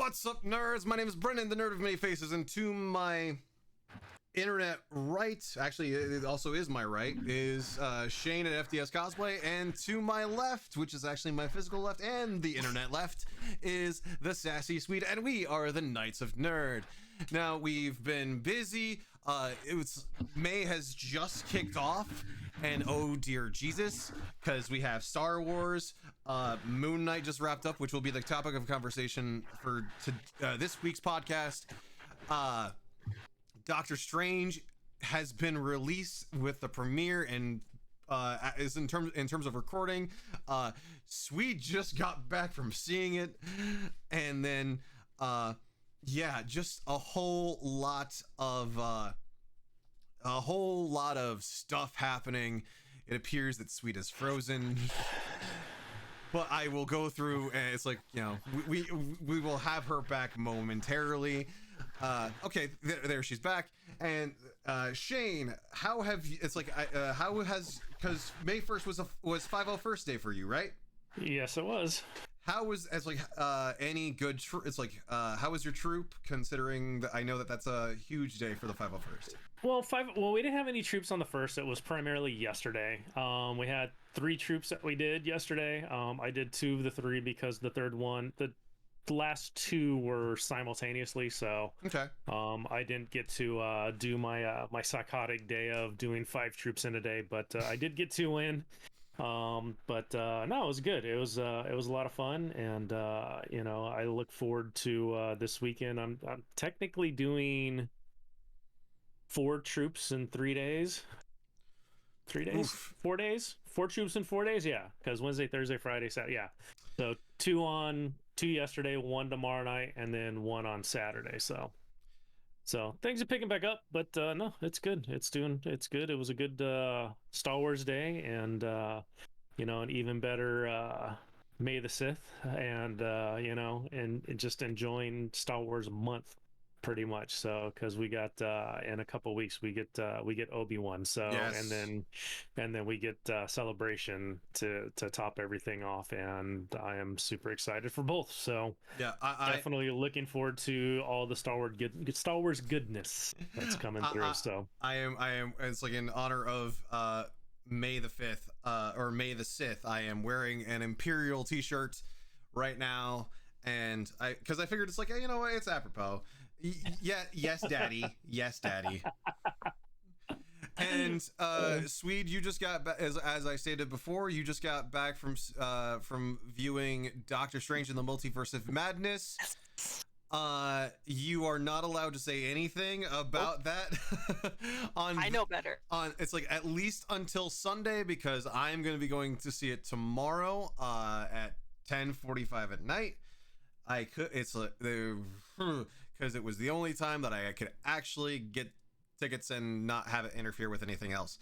What's up, nerds? My name is Brennan, the nerd of many faces, and to my internet right, actually it also is my right, is Shane at FDScosplay, and to my left, which is actually my physical left and the internet left, is the SassySwede, and we are the Knights of Nerd. Now, we've been busy. May has just kicked off, and oh dear Jesus, because we have Star Wars. Moon Knight just wrapped up, which will be the topic of conversation for this week's podcast. Doctor Strange has been released with the premiere, and is in terms of recording. Swede just got back from seeing it, and then yeah, just a whole lot of stuff happening. It appears that Swede is frozen. But I will go through, and it's like, you know, we will have her back momentarily. Okay, there she's back. And Shane, how have you? It's like, how has, because May 1st was 501st day for you, right? Yes, it was. How was, as like any good? It's like, how was your troop? Considering that I know that that's a huge day for the 501st. Well, we didn't have any troops on the first. It was primarily yesterday. We had 3 troops that we did yesterday. I did 2 of the 3 because the third one, the last 2 were simultaneously. So okay, I didn't get to do my my psychotic day of doing 5 troops in a day, but I did get 2 in. No, it was good. It was a lot of fun, and you know, I look forward to this weekend. I'm technically doing 4 troops in 3 days. 3 days? Oof. 4 days? 4 troops in 4 days? Yeah, because Wednesday, Thursday, Friday, Saturday. Yeah, so 2 yesterday, 1 tomorrow night, and then 1 on Saturday. So things are picking back up, but no, it's good. It's good. It was a good Star Wars day, and you know, an even better May the 6th, and you know, and just enjoying Star Wars month pretty much. So because we got in a couple weeks we get Obi-Wan, so yes. and then we get Celebration to top everything off, and I am super excited for both. So yeah, I definitely looking forward to all the Star Wars goodness that's coming through. So I am. It's like in honor of May the 5th or May the 6th. I am wearing an Imperial t-shirt right now. And because I figured it's like, hey, you know what, it's apropos. Yeah, yes, daddy, yes, daddy. And Swede, you just got back, as I stated before, you just got back from viewing Doctor Strange in the Multiverse of Madness. You are not allowed to say anything about that. I know better. It's like at least until Sunday, because I'm going to be going to see it tomorrow at 10:45 at night. It's like, because it was the only time that I could actually get tickets and not have it interfere with anything else.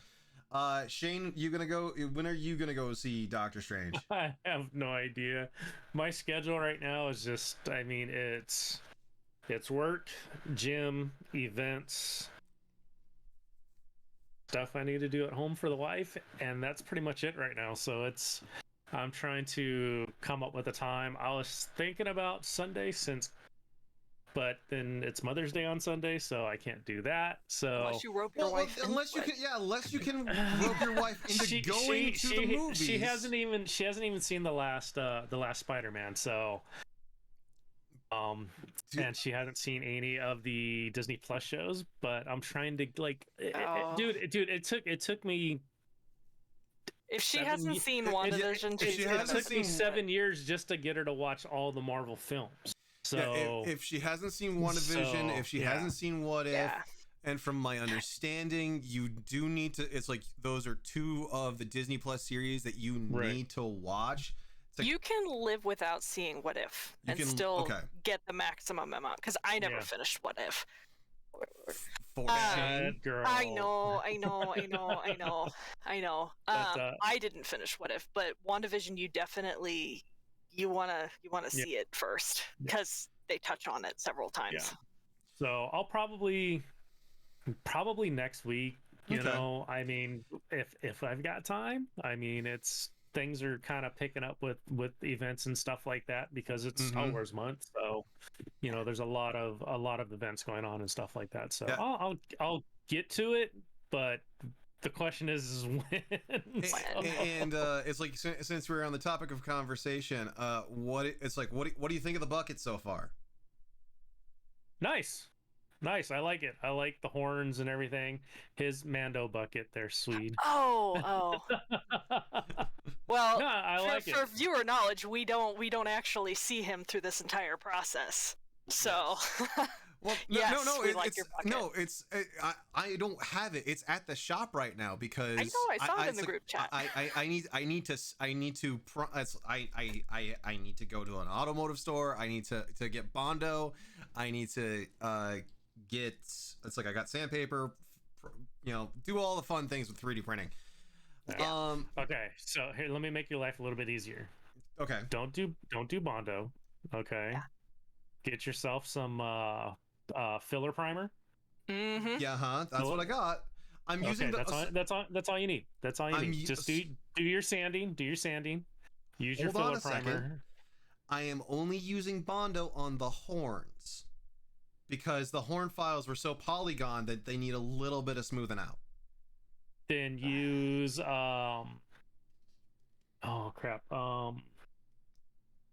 Shane, when are you gonna go see Doctor Strange? I have no idea. My schedule right now is just, I mean, it's work, gym, events, stuff I need to do at home for the wife, and that's pretty much it right now. So I'm trying to come up with a time. I was thinking about Sunday, but then it's Mother's Day on Sunday, so I can't do that. So unless you rope your wife, unless you can rope your wife into going to the movies. She hasn't even seen the last Spider-Man. So and she hasn't seen any of the Disney Plus shows. But I'm trying to dude. It took me. If she hasn't seen WandaVision, it took me 7 years just to get her to watch all the Marvel films. So yeah, if she hasn't seen WandaVision, if she hasn't seen What If, and from my understanding, you do need to. It's like those are 2 of the Disney Plus series that you need to watch. Like, you can live without seeing What If and still get the maximum amount. Because I never finished What If. For Shane, girl. I know. I didn't finish What If, but WandaVision, you definitely want to see it first because they touch on it several times. Yeah. So I'll probably next week. You know, I mean, if I've got time. I mean, it's things are kind of picking up with events and stuff like that because it's Star Wars month. So, you know, there's a lot of events going on and stuff like that. So Yeah. I'll get to it, but the question is when. And it's like, since we're on the topic of conversation, what do you think of the bucket so far? Nice. I like it. I like the horns and everything. His Mando bucket, they're Swede. Oh. Well, no, I like it. For viewer knowledge, we don't actually see him through this entire process. So, well, yes, I don't have it. It's at the shop right now because I know I saw it in the group chat. I need to go to an automotive store. I need to get Bondo. I need to get, it's like I got sandpaper, you know, do all the fun things with 3D printing. Yeah. Okay, so here, let me make your life a little bit easier. Okay. Don't do Bondo. Okay. Yeah. Get yourself some filler primer. Mm-hmm. Yeah, that's what I got. I'm using that's all you need. That's all you need. Just do your sanding. Use your filler primer. I am only using Bondo on the horns because the horn files were so polygon that they need a little bit of smoothing out. Then use oh crap.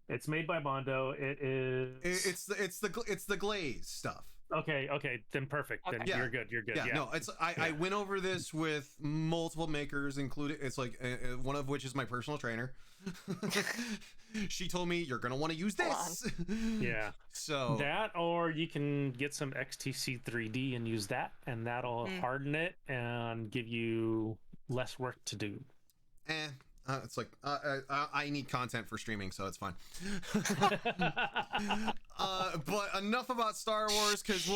It's made by Bondo. It is. It's the glaze stuff. Okay. Then perfect. Okay. Then you're good. Yeah. No, it's I went over this with multiple makers, including it's like one of which is my personal trainer. She told me you're gonna want to use this. Yeah. So that, or you can get some XTC 3D and use that, and that'll harden it and give you less work to do. It's like I need content for streaming, so it's fine. But enough about Star Wars, because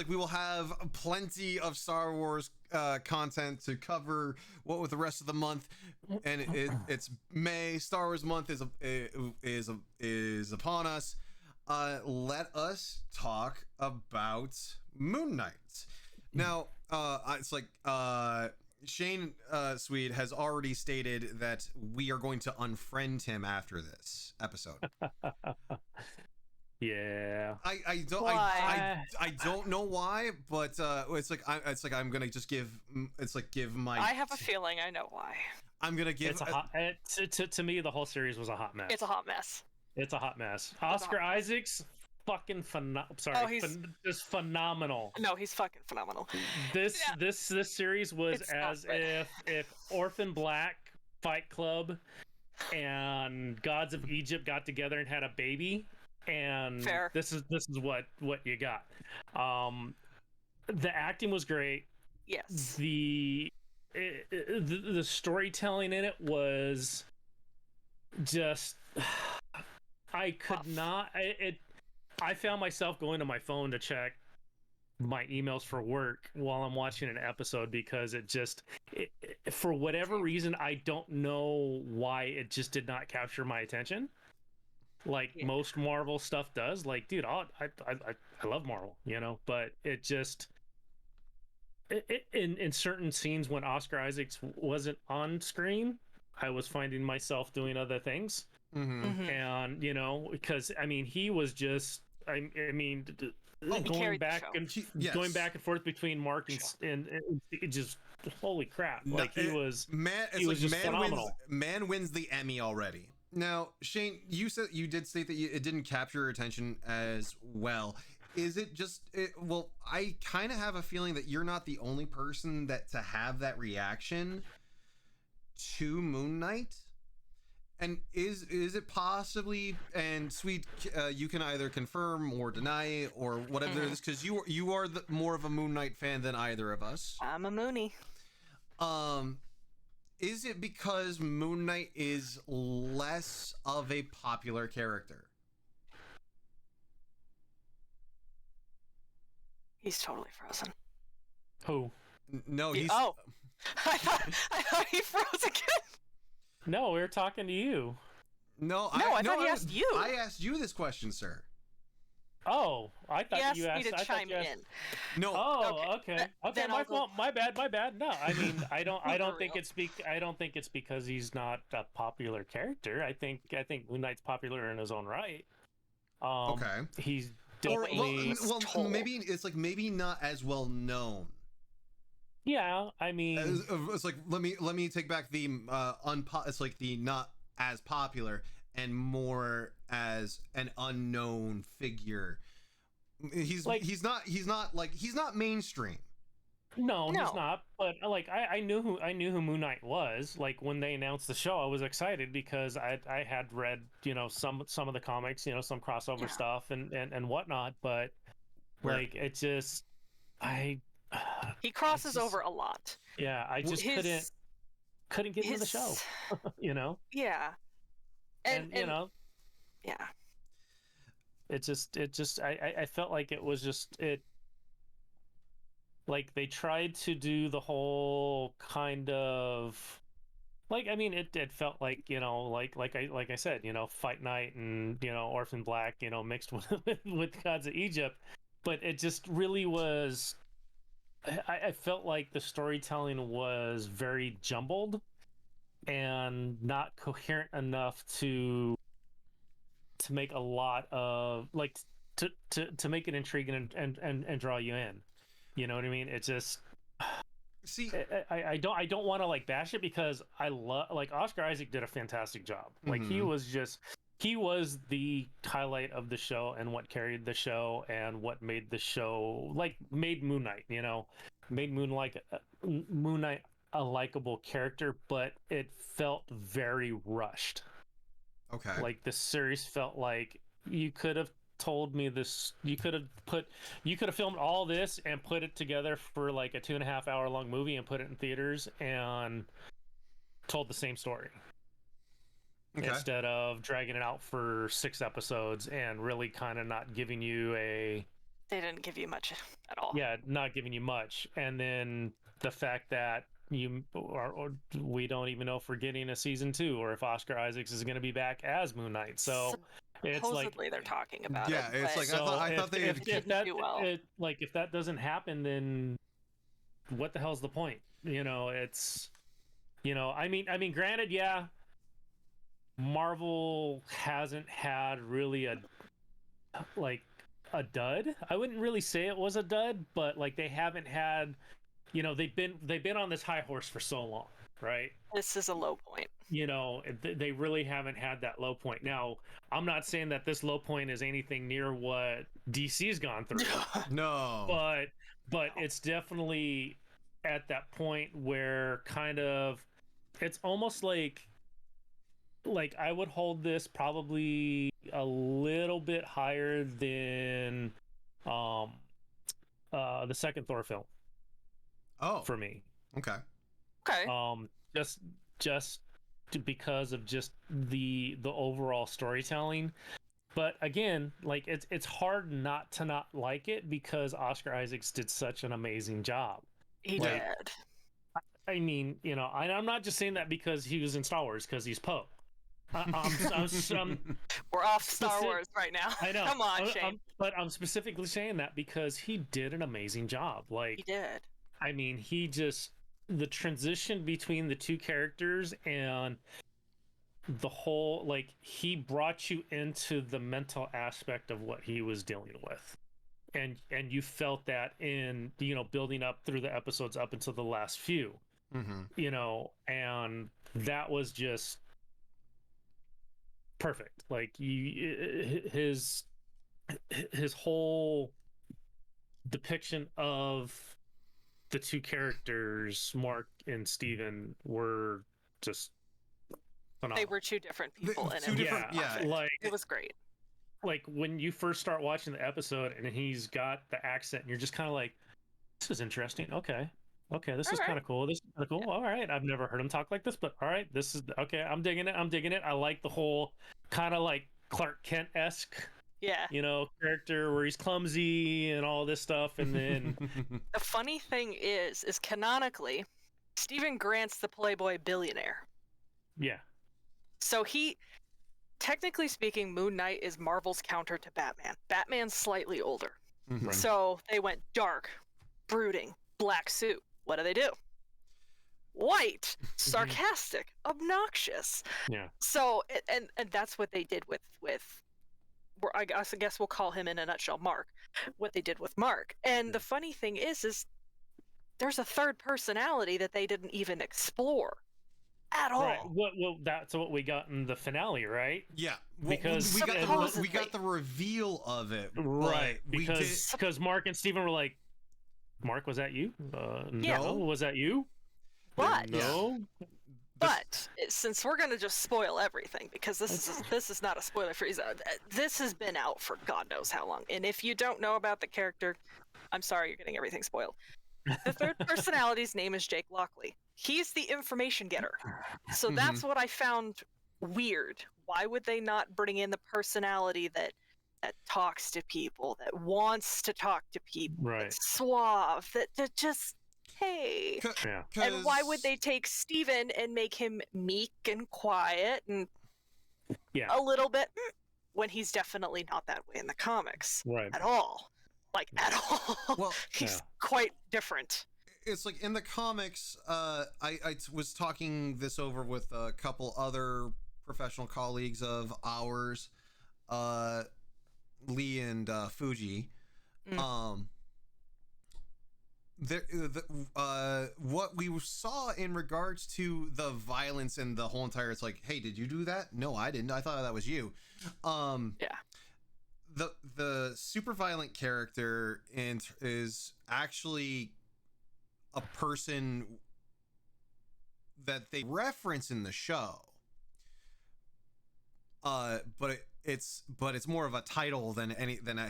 we will have plenty of Star Wars content to cover. What with the rest of the month, and it's May. Star Wars month is upon us. Let us talk about Moon Knight. Now, it's like SassySwede has already stated that we are going to unfriend him after this episode. Yeah. I don't know why, but it's like I'm gonna just give my. I have a feeling I know why. I'm gonna give. It's a hot. To me, the whole series was a hot mess. It's a hot mess. Oscar Isaac's fucking just phenomenal. No, he's fucking phenomenal. This series was if Orphan Black, Fight Club, and Gods of Egypt got together and had a baby, and Fair. This is what you got. The acting was great. Yes. The storytelling in it was just I could not. I found myself going to my phone to check my emails for work while I'm watching an episode because for whatever reason, I don't know why it just did not capture my attention. Like most Marvel stuff does. Like, dude, I love Marvel, you know, but it just in certain scenes when Oscar Isaacs wasn't on screen, I was finding myself doing other things. Mm-hmm. And you know, because I mean, he was just going back and forth between Mark and it just holy crap, like he was just phenomenal. Man wins the Emmy already. Now, Shane, you did state that it didn't capture your attention as well. Is it just well, I kind of have a feeling that you're not the only person to have that reaction to Moon Knight. And is it possibly, and Swede, you can either confirm or deny or whatever it is, because you are more of a Moon Knight fan than either of us. I'm a Moonie. Is it because Moon Knight is less of a popular character? He's totally frozen. Who? No, he's. Oh, I thought he froze again. No, we were talking to you. No, I thought he asked you. I asked you this question, sir. Oh, I He thought asked you me asked. to I thought chime you asked. in. No. Oh, okay. Okay, then my I'll go- fault. My bad. My bad. No, I mean, I don't think Real. I don't think it's because he's not a popular character. I think Moon Knight's popular in his own right. Okay. He's Or definitely. maybe it's like maybe not as well known. Yeah, I mean, It's like let me take back the it's like the not as popular and more as an unknown figure. He's not mainstream. no, he's No. not. But like, I knew who Moon Knight was. Like when they announced the show, I was excited because I had read some of the comics, some crossover Yeah. stuff and whatnot. But Where- like it just I. He crosses just- over a lot. Yeah, I just couldn't get into the show. Yeah. And yeah, it just I felt like it was just like they tried to do the whole kind of like, I mean, it felt like like I said, Fight Night and Orphan Black, mixed with Gods of Egypt, but it just really was. I felt like the storytelling was very jumbled and not coherent enough to make a lot of like to make it intriguing and draw you in. You know what I mean? It just See, I don't want to like bash it because I love like Oscar Isaac did a fantastic job. Like he was the highlight of the show and what carried the show and what made the show made Moon Knight, made Moon Knight a likable character, but it felt very rushed. okay. Like the series felt like you could have told me this, you could have filmed all this and put it together for like a 2.5 hour long movie and put it in theaters and told the same story. Okay. Instead of dragging it out for 6 episodes and really kind of not giving you they didn't give you much at all. Yeah, not giving you much. And then the fact that we don't even know if we're getting a season 2 or if Oscar Isaacs is going to be back as Moon Knight. So it's like they're talking about it. Yeah, it's like I thought they if that doesn't happen, then what the hell's the point? It's I mean, granted, yeah. Marvel hasn't had really a dud. I wouldn't really say it was a dud, but like they haven't had, they've been on this high horse for so long, right? This is a low point. They really haven't had that low point. Now, I'm not saying that this low point is anything near what DC's gone through. No. But it's definitely at that point where kind of it's almost like I would hold this probably a little bit higher than the second Thor film. Oh, for me. Okay. Just because of just the overall storytelling. But again, like it's hard not to like it because Oscar Isaacs did such an amazing job. He did. I mean, I'm not just saying that because he was in Star Wars because he's Poe. We're off Star Wars right now. I know. Come on, Shane. But I'm specifically saying that because he did an amazing job. Like he did. I mean, the transition between the two characters and the whole he brought you into the mental aspect of what he was dealing with. And you felt that in building up through the episodes up until the last few. Mm-hmm. And that was just perfect. Like his whole depiction of the two characters, Mark and Steven, were just phenomenal. They were two different people in it. Yeah, it was great. Like when you first start watching the episode and he's got the accent and you're just kind of like, this is interesting. Okay, this is kind of cool. This is kind of cool. Yeah. All right, I've never heard him talk like this, but all right, this is okay. I'm digging it. I like the whole kind of like Clark Kent-esque, character where he's clumsy and all this stuff. And then the funny thing is canonically, Stephen Grant's the Playboy billionaire. Yeah. So he technically speaking, Moon Knight is Marvel's counter to Batman. Batman's slightly older. Mhm. Right. So they went dark, brooding, black suit. What do? White, sarcastic, obnoxious. Yeah. So and that's what they did with I guess we'll call him in a nutshell Mark. What they did with Mark. And the funny thing is there's a third personality that they didn't even explore at all. Right. Well, that's what we got in the finale, right? Yeah, Because- we got Supposedly. the reveal of it, Right. but we Because Mark and Steven were like, Mark, was that you? Yeah. No. Was that you? But No. But since we're gonna just spoil everything, because this is not a spoiler free zone. This has been out for God knows how long, and if you don't know about the character, I'm sorry, you're getting everything spoiled. The third personality's name is Jake Lockley. He's the information getter, so that's what I found weird. Why would they not bring in the personality that talks to people, that wants to talk to people, Right. that's suave, that just hey. Yeah. And why would they take Steven and make him meek and quiet and Yeah. a little bit when he's definitely not that way in the comics Right. at all? Like at all. Well, he's Yeah. quite different. it's like in the comics, I was talking this over with a couple other professional colleagues of ours, Lee and Fuji. What we saw in regards to the violence and the whole entire, it's like, hey, did you do that? No, I didn't. I thought that was you. Yeah. The super violent character is actually a person that they reference in the show, but it's more of a title than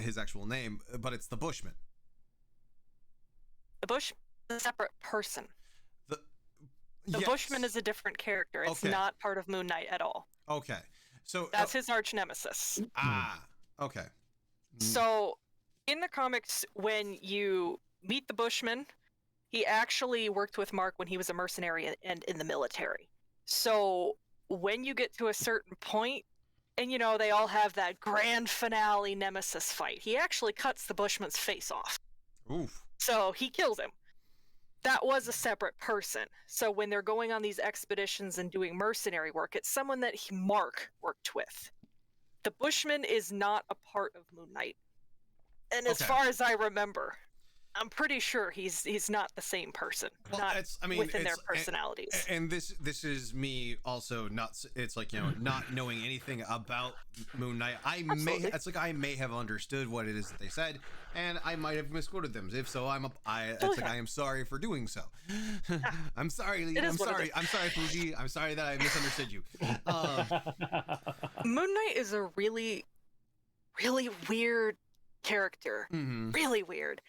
his actual name. But it's the Bushman. The Bushman is a separate person. The Yes. Bushman is a different character. It's Okay. not part of Moon Knight at all. Okay, so That's his arch nemesis. Okay. So, in the comics, when you meet the Bushman, he actually worked with Mark when he was a mercenary and in the military. So, when you get to a certain point, and you know, they all have that grand finale nemesis fight, he actually cuts the Bushman's face off. Oof. So, he kills him. That was a separate person. So, when they're going on these expeditions and doing mercenary work, it's someone that Mark worked with. The Bushman is not a part of Moon Knight. And as Okay. far as I remember, I'm pretty sure he's not the same person. Well, not within their it's- personalities. And this is me also not. It's like, you know, not knowing anything about Moon Knight. I may have understood what it is that they said, and I might have misquoted them. If so, I am sorry for doing so. I'm sorry, Lee. It is I'm what it sorry. is. I'm sorry, Fuji. I'm sorry that I misunderstood you. Moon Knight is a really, really weird character. Mhm. Really weird.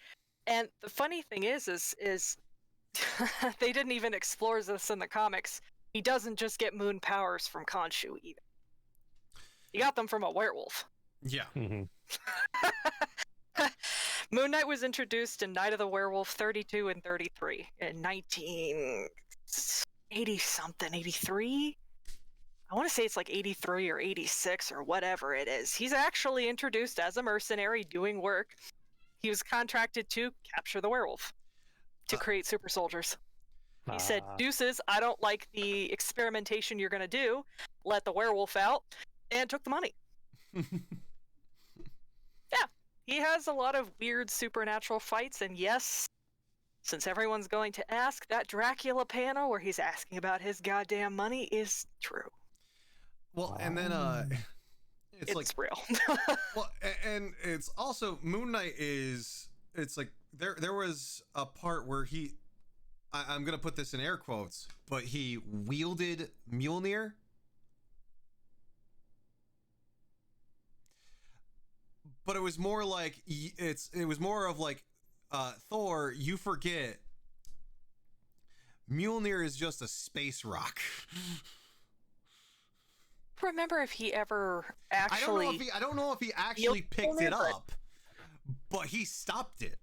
And the funny thing is they didn't even explore this in the comics. He doesn't just get moon powers from Khonshu either. He got them from a werewolf. Yeah. Moon Knight was introduced in Night of the Werewolf 32 and 33 in 1980 something, 83? I want to say it's like 83 or 86 or whatever it is. He's actually introduced as a mercenary doing work. He was contracted to capture the werewolf to create super soldiers. He said, deuces, I don't like the experimentation you're going to do. Let the werewolf out, and took the money. Yeah, he has a lot of weird supernatural fights, and yes, since everyone's going to ask, that Dracula panel where he's asking about his goddamn money is true. Well, and then it's like real. well, and it's also Moon Knight is. It's like there was a part where I'm gonna put this in air quotes, but he wielded Mjolnir. But it was more like it was more of like Thor. You forget Mjolnir is just a space rock. Remember if he ever actually... I don't know if he actually picked it Mjolnir, up, but he stopped it.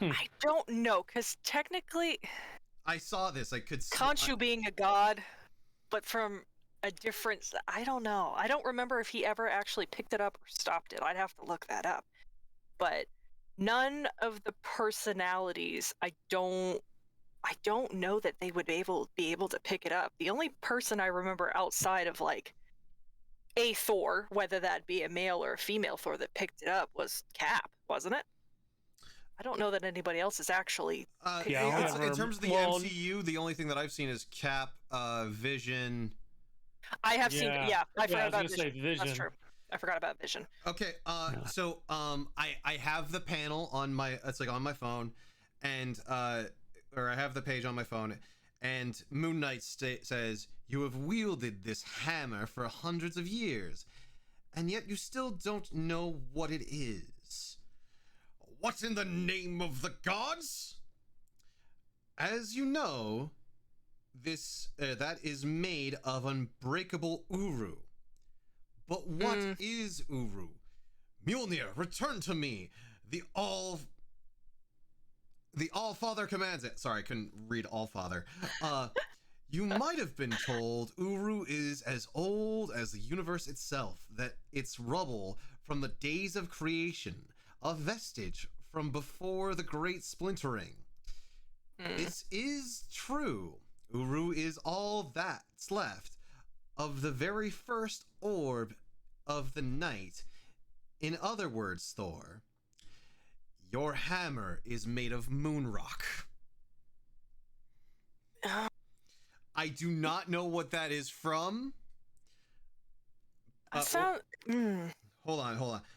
I don't know, because technically... I saw this. I could see. Khonshu being a god, but from a different. I don't know. I don't remember if he ever actually picked it up or stopped it. I'd have to look that up. But none of the personalities, I don't know that they would be able to pick it up. The only person I remember outside of like a Thor, whether that be a male or a female Thor that picked it up, was Cap, wasn't it? I don't know that anybody else is actually. In terms of the MCU, the only thing that I've seen is Cap, Vision. I have seen. Yeah, I forgot about Vision. Vision. That's true. I forgot about Vision. Okay. So I have the panel on my. It's like on my phone, and or I have the page on my phone, and Moon Knight says, "You have wielded this hammer for hundreds of years, and yet you still don't know what it is. What in the name of the gods? As you know, this that is made of unbreakable Uru. But what is Uru? Mjolnir, return to me. The All-Father commands it." Sorry, I couldn't read All-Father. You might have been told Uru is as old as the universe itself, that it's rubble from the days of creation, a vestige from before the great splintering. This is true. Uru is all that's left of the very first orb of the night. In other words, Thor, your hammer is made of moon rock. I do not know what that is from. Hold on.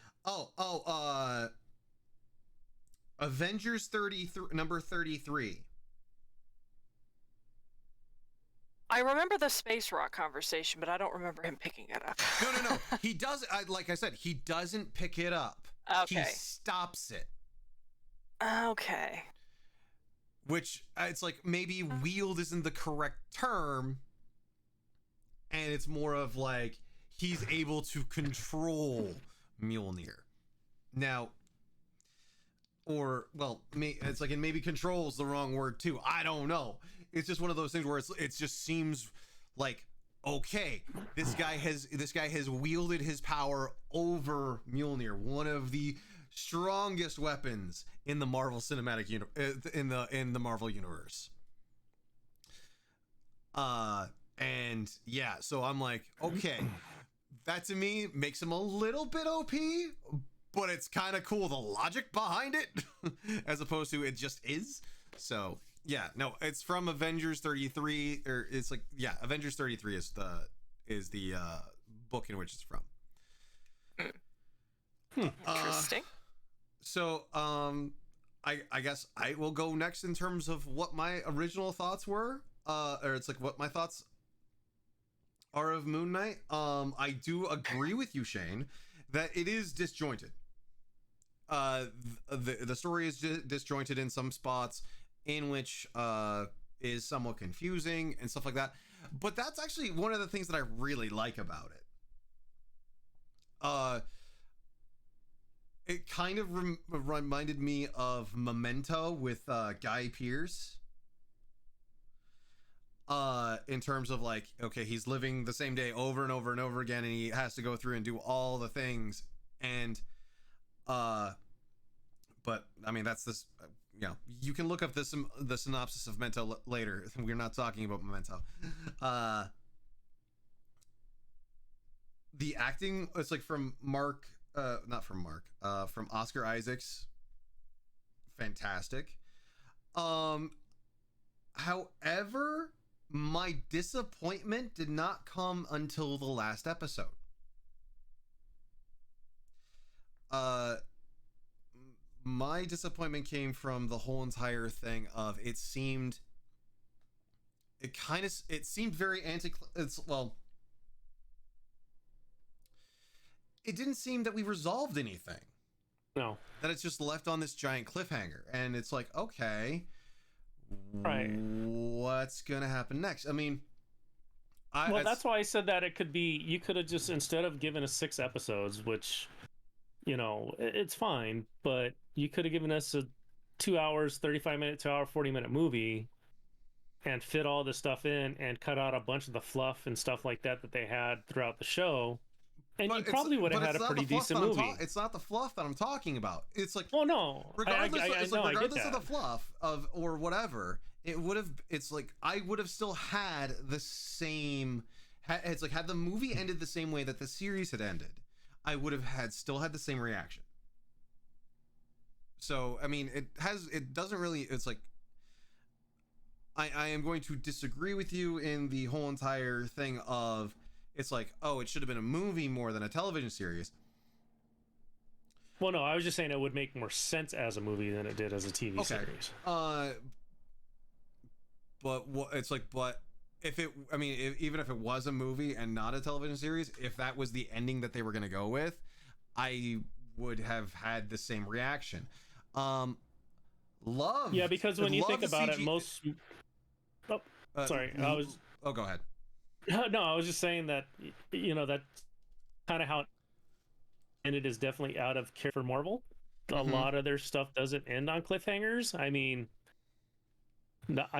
Avengers 33, number 33. I remember the space rock conversation, but I don't remember him picking it up. No. He does. Like I said, he doesn't pick it up. Okay. He stops it. Okay. Which it's like maybe wield isn't the correct term, and it's more of like he's able to control Mjolnir. Now, or well, it's like, and maybe control is the wrong word too. I don't know. It's just one of those things where it just seems like, okay, this guy has wielded his power over Mjolnir, one of the strongest weapons in the Marvel Cinematic in the Marvel universe. And yeah, so I'm like, okay, that to me makes him a little bit OP, but it's kind of cool the logic behind it, as opposed to it just is. So yeah, no, it's from Avengers 33, or it's like, yeah, Avengers 33 is the book in which it's from. Interesting. So, I guess I will go next in terms of what my original thoughts were, or it's like what my thoughts are of Moon Knight. I do agree with you, Shane, that it is disjointed. The story is disjointed in some spots, in which is somewhat confusing and stuff like that. But that's actually one of the things that I really like about it. It kind of reminded me of Memento with Guy Pearce. In terms of like, okay, he's living the same day over and over and over again, and he has to go through and do all the things. And, but I mean, that's this, you know, you can look up the synopsis of Memento later. We're not talking about Memento. The acting, it's like from from Oscar Isaacs. Fantastic. However, my disappointment did not come until the last episode. My disappointment came from the whole entire thing of it seemed very it didn't seem that we resolved anything. No. That it's just left on this giant cliffhanger. And it's like, okay, right, what's going to happen next? I mean, that's why I said that it could be, you could have just, instead of giving us 6 episodes, which, you know, it's fine, but you could have given us a 2 hours, 35 minute, 2 hour, 40-minute movie and fit all this stuff in and cut out a bunch of the fluff and stuff like that they had throughout the show, and you probably would have had a pretty decent movie. It's not the fluff that I'm talking about. It's like, oh no, regardless of the fluff of or whatever, it would have. It's like I would have still had the same. It's like had the movie ended the same way that the series had ended, I would have still had the same reaction. So I mean, it doesn't really. It's like I am going to disagree with you in the whole entire thing of. It's like, oh, it should have been a movie more than a television series. Well, no, I was just saying it would make more sense as a movie than it did as a TV series. But what it's like, but if it, I mean, even if it was a movie and not a television series, if that was the ending that they were going to go with, I would have had the same reaction. Yeah, because when you think about it, most. Oh, sorry, Oh, go ahead. No, I was just saying that, you know, that's kind of how it ended, is definitely out of care for Marvel. A lot of their stuff doesn't end on cliffhangers. I mean,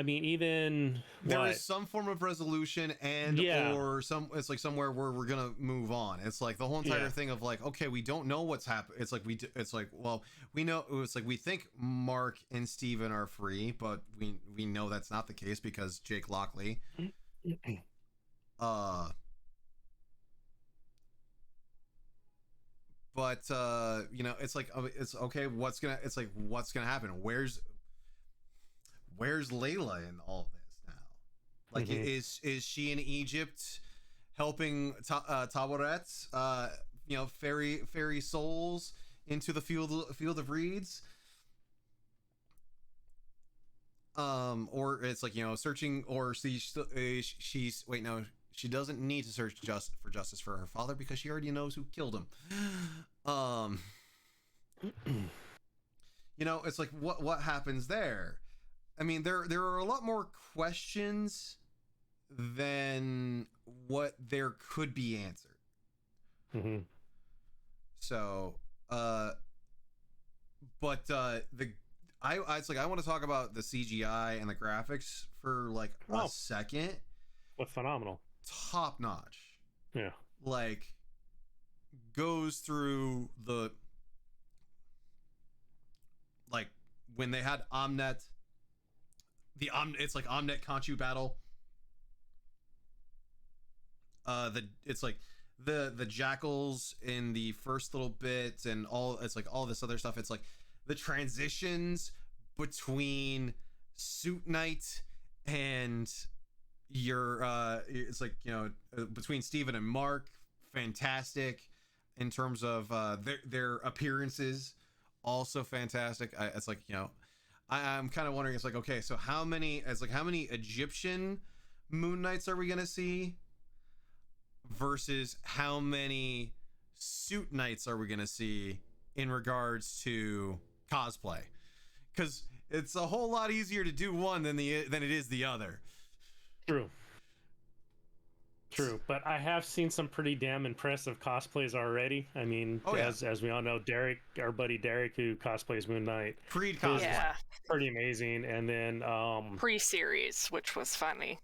even there is some form of resolution or it's like somewhere where we're gonna move on. It's like the whole entire thing of like, okay, we don't know what's happened. It's like well, we know it's like we think Mark and Steven are free, but we know that's not the case because Jake Lockley. But you know, it's like it's okay. What's gonna happen? Where's Layla in all of this now? Like, is she in Egypt helping Tawaret, you know, ferry souls into the field of reeds? Or it's like, you know, searching, or she's wait, no. She doesn't need to search for justice for her father because she already knows who killed him. You know, it's like what happens there? I mean, there are a lot more questions than what there could be answered. So, but it's like I want to talk about the CGI and the graphics for like a second. What phenomenal. Top notch. Yeah. Like goes through the like when they had Omnet, it's like Omnet Conchu battle. It's like the jackals in the first little bit and all, it's like all this other stuff. It's like the transitions between Suit Knight and it's like, you know, between Steven and Mark, fantastic in terms of their appearances, also fantastic. It's like, you know, I'm kind of wondering, it's like, okay, so how many Egyptian Moon Knights are we gonna see versus how many Suit Knights are we gonna see in regards to cosplay? Because it's a whole lot easier to do one than it is the other. True, but I have seen some pretty damn impressive cosplays already. I mean, as we all know, Derek, our buddy Derek, who cosplays Moon Knight, Creed cosplay, pretty amazing. And then pre-series, which was funny.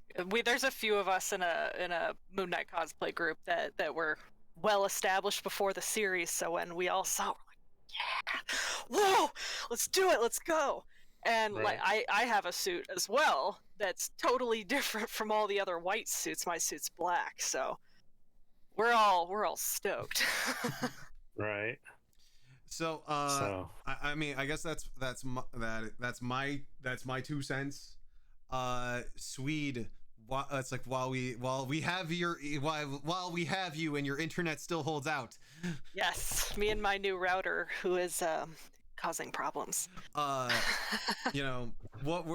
There's a few of us in a Moon Knight cosplay group that were well established before the series. So when we all saw, we're like, yeah, whoa, let's do it, let's go. And like I have a suit as well that's totally different from all the other white suits. My suit's black, so we're all stoked. Right. So I mean, I guess that's my 2 cents. Swede, it's like while we have you and your internet still holds out. Yes, me and my new router, who is causing problems. You know, what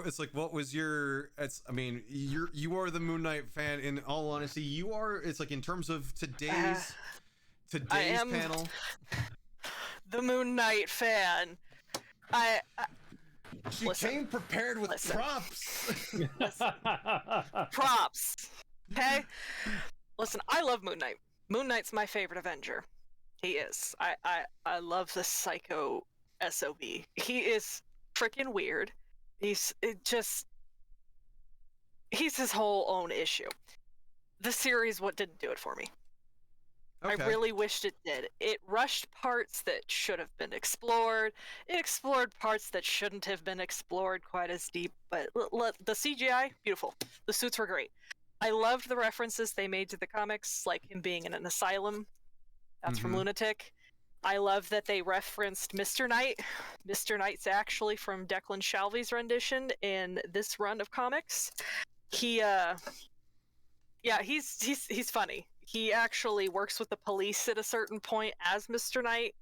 was your, I mean, you are the Moon Knight fan. In all honesty, you are. It's like in terms of today's panel, the Moon Knight fan. She came prepared with props. Props. Okay. Listen, I love Moon Knight. Moon Knight's my favorite Avenger. He is. I love the psycho SOB. He is freaking weird. he's his whole own issue. The series didn't do it for me. Okay. I really wished it did. It rushed parts that should have been explored. It explored parts that shouldn't have been explored quite as deep. But the CGI, beautiful. The suits were great. I loved the references they made to the comics, like him being in an asylum. That's from Lunatic. I love that they referenced Mr. Knight. Mr. Knight's actually from Declan Shalvey's rendition in this run of comics. He's funny. He actually works with the police at a certain point as Mr. Knight.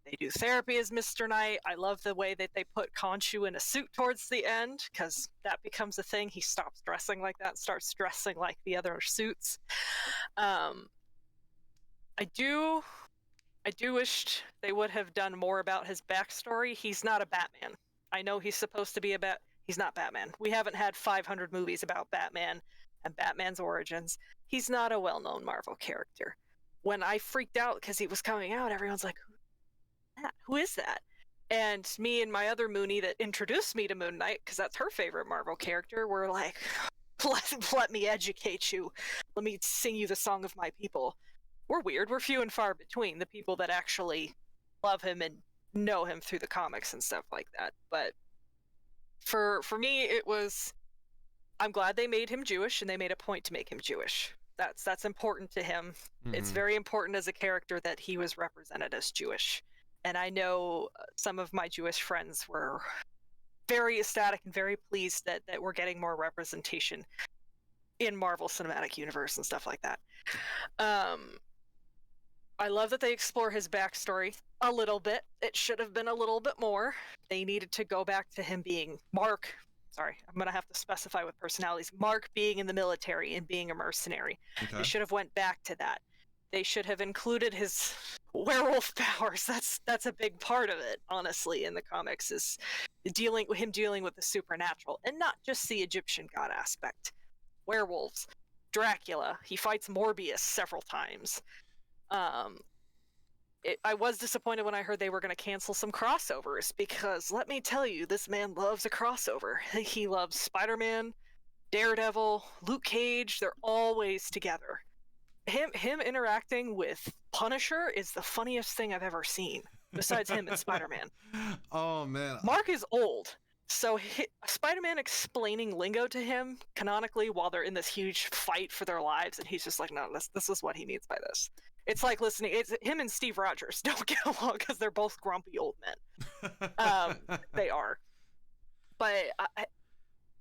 They do therapy as Mr. Knight. I love the way that they put Khonshu in a suit towards the end, because that becomes a thing. He stops dressing like that and starts dressing like the other suits. I do wish they would have done more about his backstory. He's not a Batman. I know he's supposed to be he's not Batman. We haven't had 500 movies about Batman and Batman's origins. He's not a well-known Marvel character. When I freaked out because he was coming out, everyone's like, who is that? And me and my other Moonie that introduced me to Moon Knight, because that's her favorite Marvel character, were like, let me educate you. Let me sing you the song of my people. We're weird. We're few and far between, the people that actually love him and know him through the comics and stuff like that. But for me, it was, I'm glad they made him Jewish, and they made a point to make him Jewish. That's important to him. It's very important as a character that he was represented as Jewish. And I know some of my Jewish friends were very ecstatic and very pleased that we're getting more representation in Marvel Cinematic Universe and stuff like that. I love that they explore his backstory a little bit. It should have been a little bit more. They needed to go back to him being Mark. Sorry, I'm going to have to specify with personalities. Mark being in the military and being a mercenary. Okay. They should have went back to that. They should have included his werewolf powers. That's a big part of it, honestly, in the comics, is dealing with the supernatural, and not just the Egyptian god aspect. Werewolves, Dracula. He fights Morbius several times. I was disappointed when I heard they were going to cancel some crossovers, because let me tell you, this man loves a crossover. He loves Spider-Man, Daredevil, Luke Cage. They're always together. Him interacting with Punisher is the funniest thing I've ever seen, besides him and Spider-Man. Oh, man. Mark is old, so Spider-Man explaining lingo to him canonically while they're in this huge fight for their lives, and he's just like, no, this is what he means by this. It's like listening. It's him and Steve Rogers don't get along because they're both grumpy old men. They are, but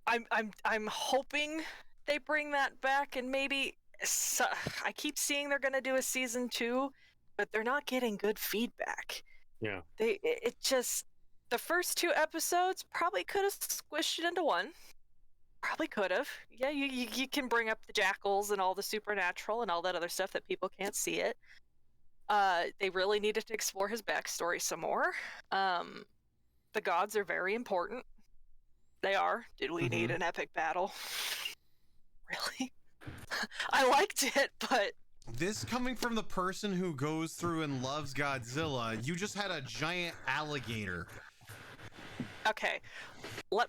I'm hoping they bring that back, and maybe. So, I keep seeing they're going to do a season 2, but they're not getting good feedback. Yeah. It just, the first 2 episodes probably could have squished it into one. Probably could have. Yeah, you can bring up the jackals and all the supernatural and all that other stuff that people can't see it. They really needed to explore his backstory some more. The gods are very important. They are. Did we need an epic battle? Really? I liked it, but... This coming from the person who goes through and loves Godzilla, you just had a giant alligator. Okay,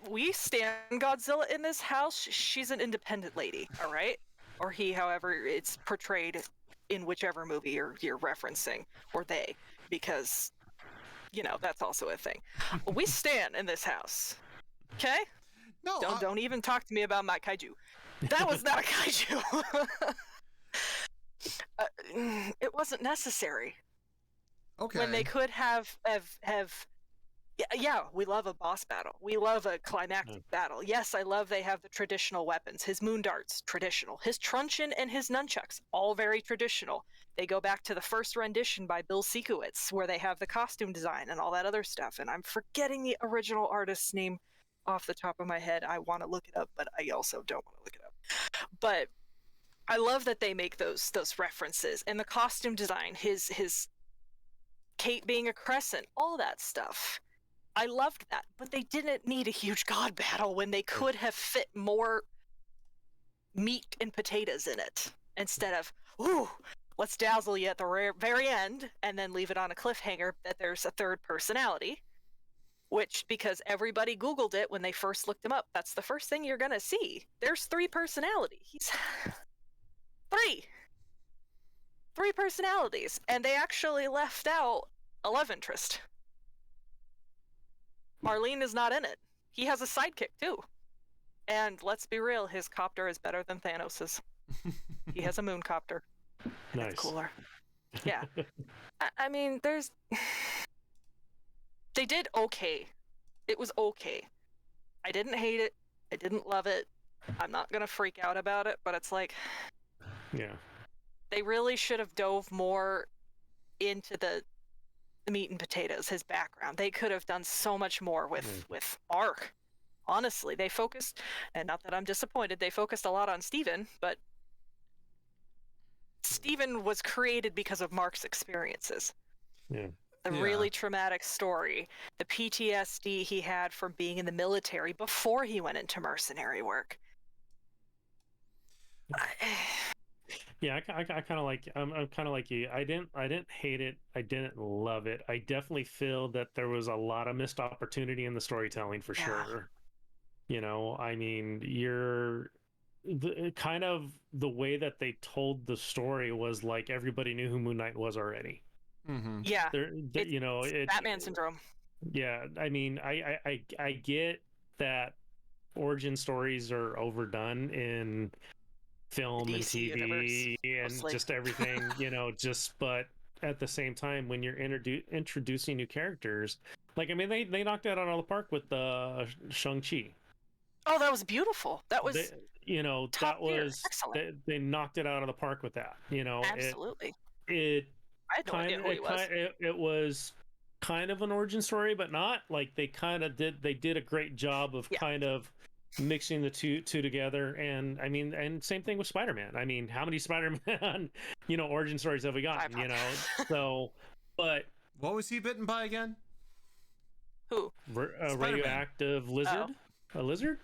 we stand Godzilla in this house. She's an independent lady, all right? Or he, however it's portrayed in whichever movie you're referencing, or they, because, that's also a thing. We stand in this house, okay? No, don't even talk to me about my kaiju. That was not a kaiju. It wasn't necessary. Okay. When they could have yeah, we love a boss battle. We love a climactic battle. Yes, I love they have the traditional weapons. His moon darts, traditional. His truncheon and his nunchucks, all very traditional. They go back to the first rendition by Bill Sikowitz, where they have the costume design and all that other stuff. And I'm forgetting the original artist's name off the top of my head. I want to look it up, but I also don't want to look it up. But I love that they make those references, and the costume design, his cape being a crescent, all that stuff. I loved that, but they didn't need a huge god battle when they could have fit more meat and potatoes in it, instead of, ooh, let's dazzle you at the very end and then leave it on a cliffhanger that there's a third personality. which, because everybody Googled it when they first looked him up, that's the first thing you're going to see. There's 3 personalities. He's 3 personalities. And they actually left out a love interest. Marlene is not in it. He has a sidekick, too. And let's be real, his copter is better than Thanos's. He has a moon copter. Nice. It's cooler. Yeah. I mean, they did okay. It was okay. I didn't hate it. I didn't love it. I'm not gonna freak out about it, but it's like... Yeah. They really should have dove more into the meat and potatoes, his background. They could have done so much more with Mark. Honestly, they focused, and not that I'm disappointed, they focused a lot on Steven, but Steven was created because of Mark's experiences. Yeah. The really traumatic story, the PTSD he had from being in the military before he went into mercenary work. Yeah, I kind of like I'm kind of like you. I didn't hate it. I didn't love it. I definitely feel that there was a lot of missed opportunity in the storytelling for sure. You know, I mean, kind of the way that they told the story was like everybody knew who Moon Knight was already. Mm-hmm. Yeah, you know, it's Batman syndrome. Yeah, I mean, I get that origin stories are overdone in film and TV universe, and mostly. Just everything, you know, but at the same time, when you're introducing new characters, like, I mean, they knocked it out of the park with Shang-Chi. Oh, that was beautiful. That was, they knocked it out of the park with that. You know, absolutely. It I had no idea who he was. It was kind of an origin story, but not. Like, they did a great job of kind of mixing the two together. And I mean, and same thing with Spider-Man. I mean, how many Spider-Man origin stories have we gotten? You know, so, but what was he bitten by again? Who? A radioactive lizard. A lizard?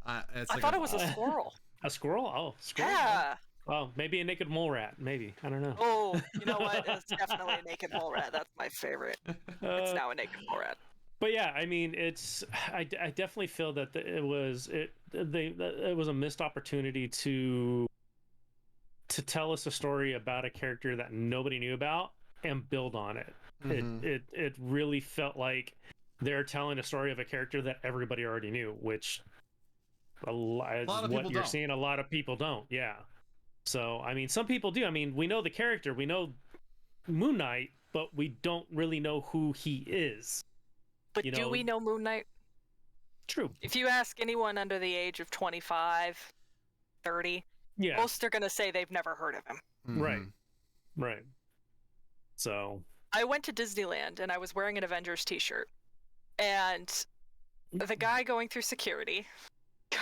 I thought it was a squirrel. A squirrel? Oh, squirrel. Yeah. Oh, maybe a naked mole rat. Maybe, I don't know. Oh, you know what? It's definitely a naked mole rat. That's my favorite. It's now a naked mole rat. But yeah, I mean, I definitely feel that it was a missed opportunity to tell us a story about a character that nobody knew about and build on it. Mm-hmm. It really felt like they're telling a story of a character that everybody already knew, which a lot of what you're seeing. A lot of people don't. Yeah. So, I mean, some people do. I mean, we know the character, we know Moon Knight, but we don't really know who he is. But do we know Moon Knight? True. If you ask anyone under the age of 25, 30, most are going to say they've never heard of him. Mm-hmm. Right. So I went to Disneyland and I was wearing an Avengers t-shirt. And the guy going through security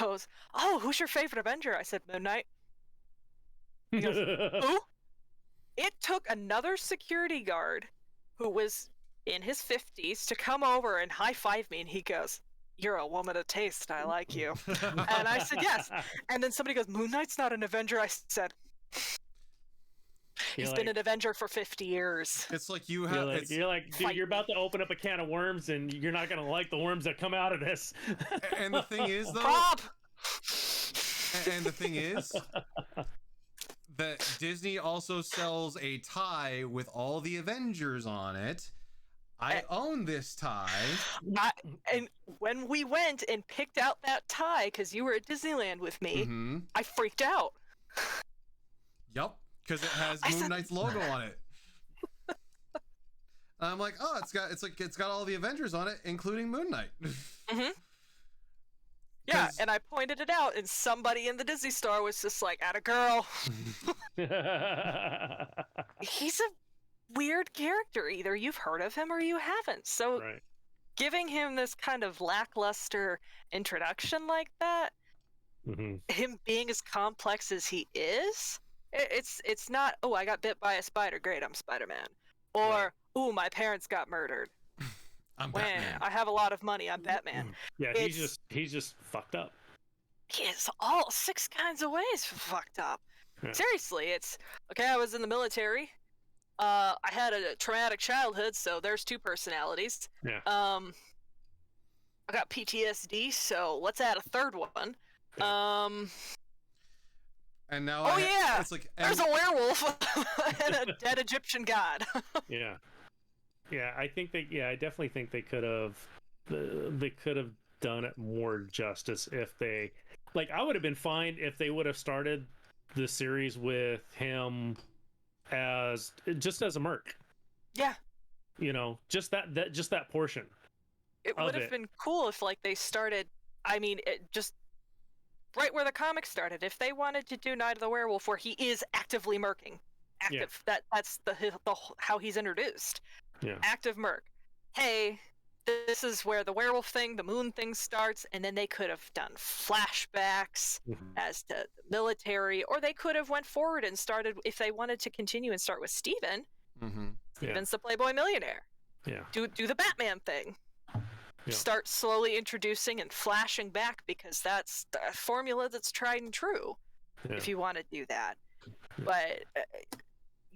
goes, "Oh, who's your favorite Avenger?" I said, "Moon Knight." He goes, "Who?" It took another security guard who was in his 50s to come over and high-five me, and he goes, "You're a woman of taste. I like you." And I said, "Yes." And then somebody goes, "Moon Knight's not an Avenger." I said, He's been an Avenger for 50 years. It's like you have. You're like, dude, you're about to open up a can of worms, and you're not gonna like the worms that come out of this. And the thing is, though. Bob! And the thing is that Disney also sells a tie with all the Avengers on it. I own this tie. And when we went and picked out that tie, because you were at Disneyland with me, I freaked out. Yup. Because it has Moon Knight's logo on it. I'm like, oh, it's got all the Avengers on it, including Moon Knight. Mm-hmm. Yeah, and I pointed it out, and somebody in the Disney store was just like, "Atta girl." He's a weird character. Either you've heard of him or you haven't. So giving him this kind of lackluster introduction like that, him being as complex as he is, it's not, "Oh, I got bit by a spider. Great, I'm Spider-Man." Or, "Ooh, my parents got murdered. I'm Batman. I have a lot of money. I'm Batman." Yeah, he's just fucked up. He is all 6 kinds of ways fucked up. Yeah. Seriously, it's okay. I was in the military. I had a traumatic childhood, so there's 2 personalities. Yeah. I got PTSD, so let's add a 3rd one. Yeah. And now Oh yeah, it's like there's a werewolf and a dead Egyptian god. Yeah. Yeah, I definitely think they could have done it more justice if they, like, I would have been fine if they would have started the series with him as a merc. Yeah. Just that portion. It would have been cool if, like, they started. I mean, it just right where the comic started. If they wanted to do Night of the Werewolf, where he is actively merking, that's the how he's introduced. Yeah. Active merc. Hey, this is where the werewolf thing, the moon thing starts, and then they could have done flashbacks as to the military, or they could have went forward and started, if they wanted to continue and start with Steven. Steven's the Playboy millionaire. Yeah. Do the Batman thing. Yeah. Start slowly introducing and flashing back, because that's the formula that's tried and true. Yeah. If you want to do that. Yeah. But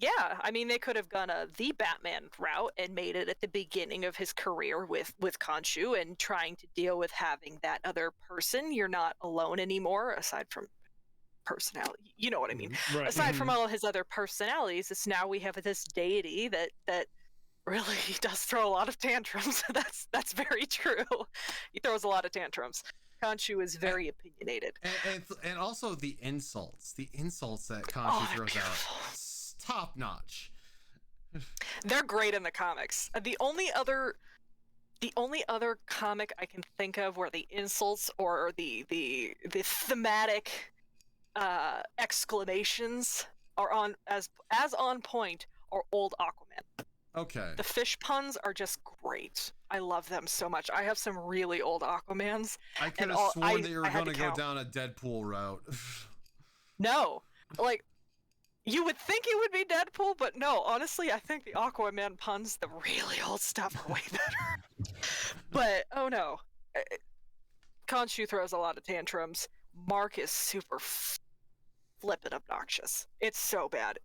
yeah, I mean, they could have gone the Batman route and made it at the beginning of his career with Khonshu, and trying to deal with having that other person. You're not alone anymore, aside from personality. You know what I mean? Right. Aside from all his other personalities, it's now we have this deity that really does throw a lot of tantrums. That's very true. He throws a lot of tantrums. Khonshu is very opinionated. And also the insults that Khonshu throws out. Top notch. They're great in the comics. The only other comic I can think of where the insults or the thematic exclamations are as on point are old Aquaman. Okay. The fish puns are just great. I love them so much. I have some really old Aquamans. I could have sworn that you were going to go down a Deadpool route. No. Like, you would think it would be Deadpool, but no. Honestly, I think the Aquaman puns, the really old stuff, are way better. But, oh no. Khonshu throws a lot of tantrums. Mark is super flippin' obnoxious. It's so bad.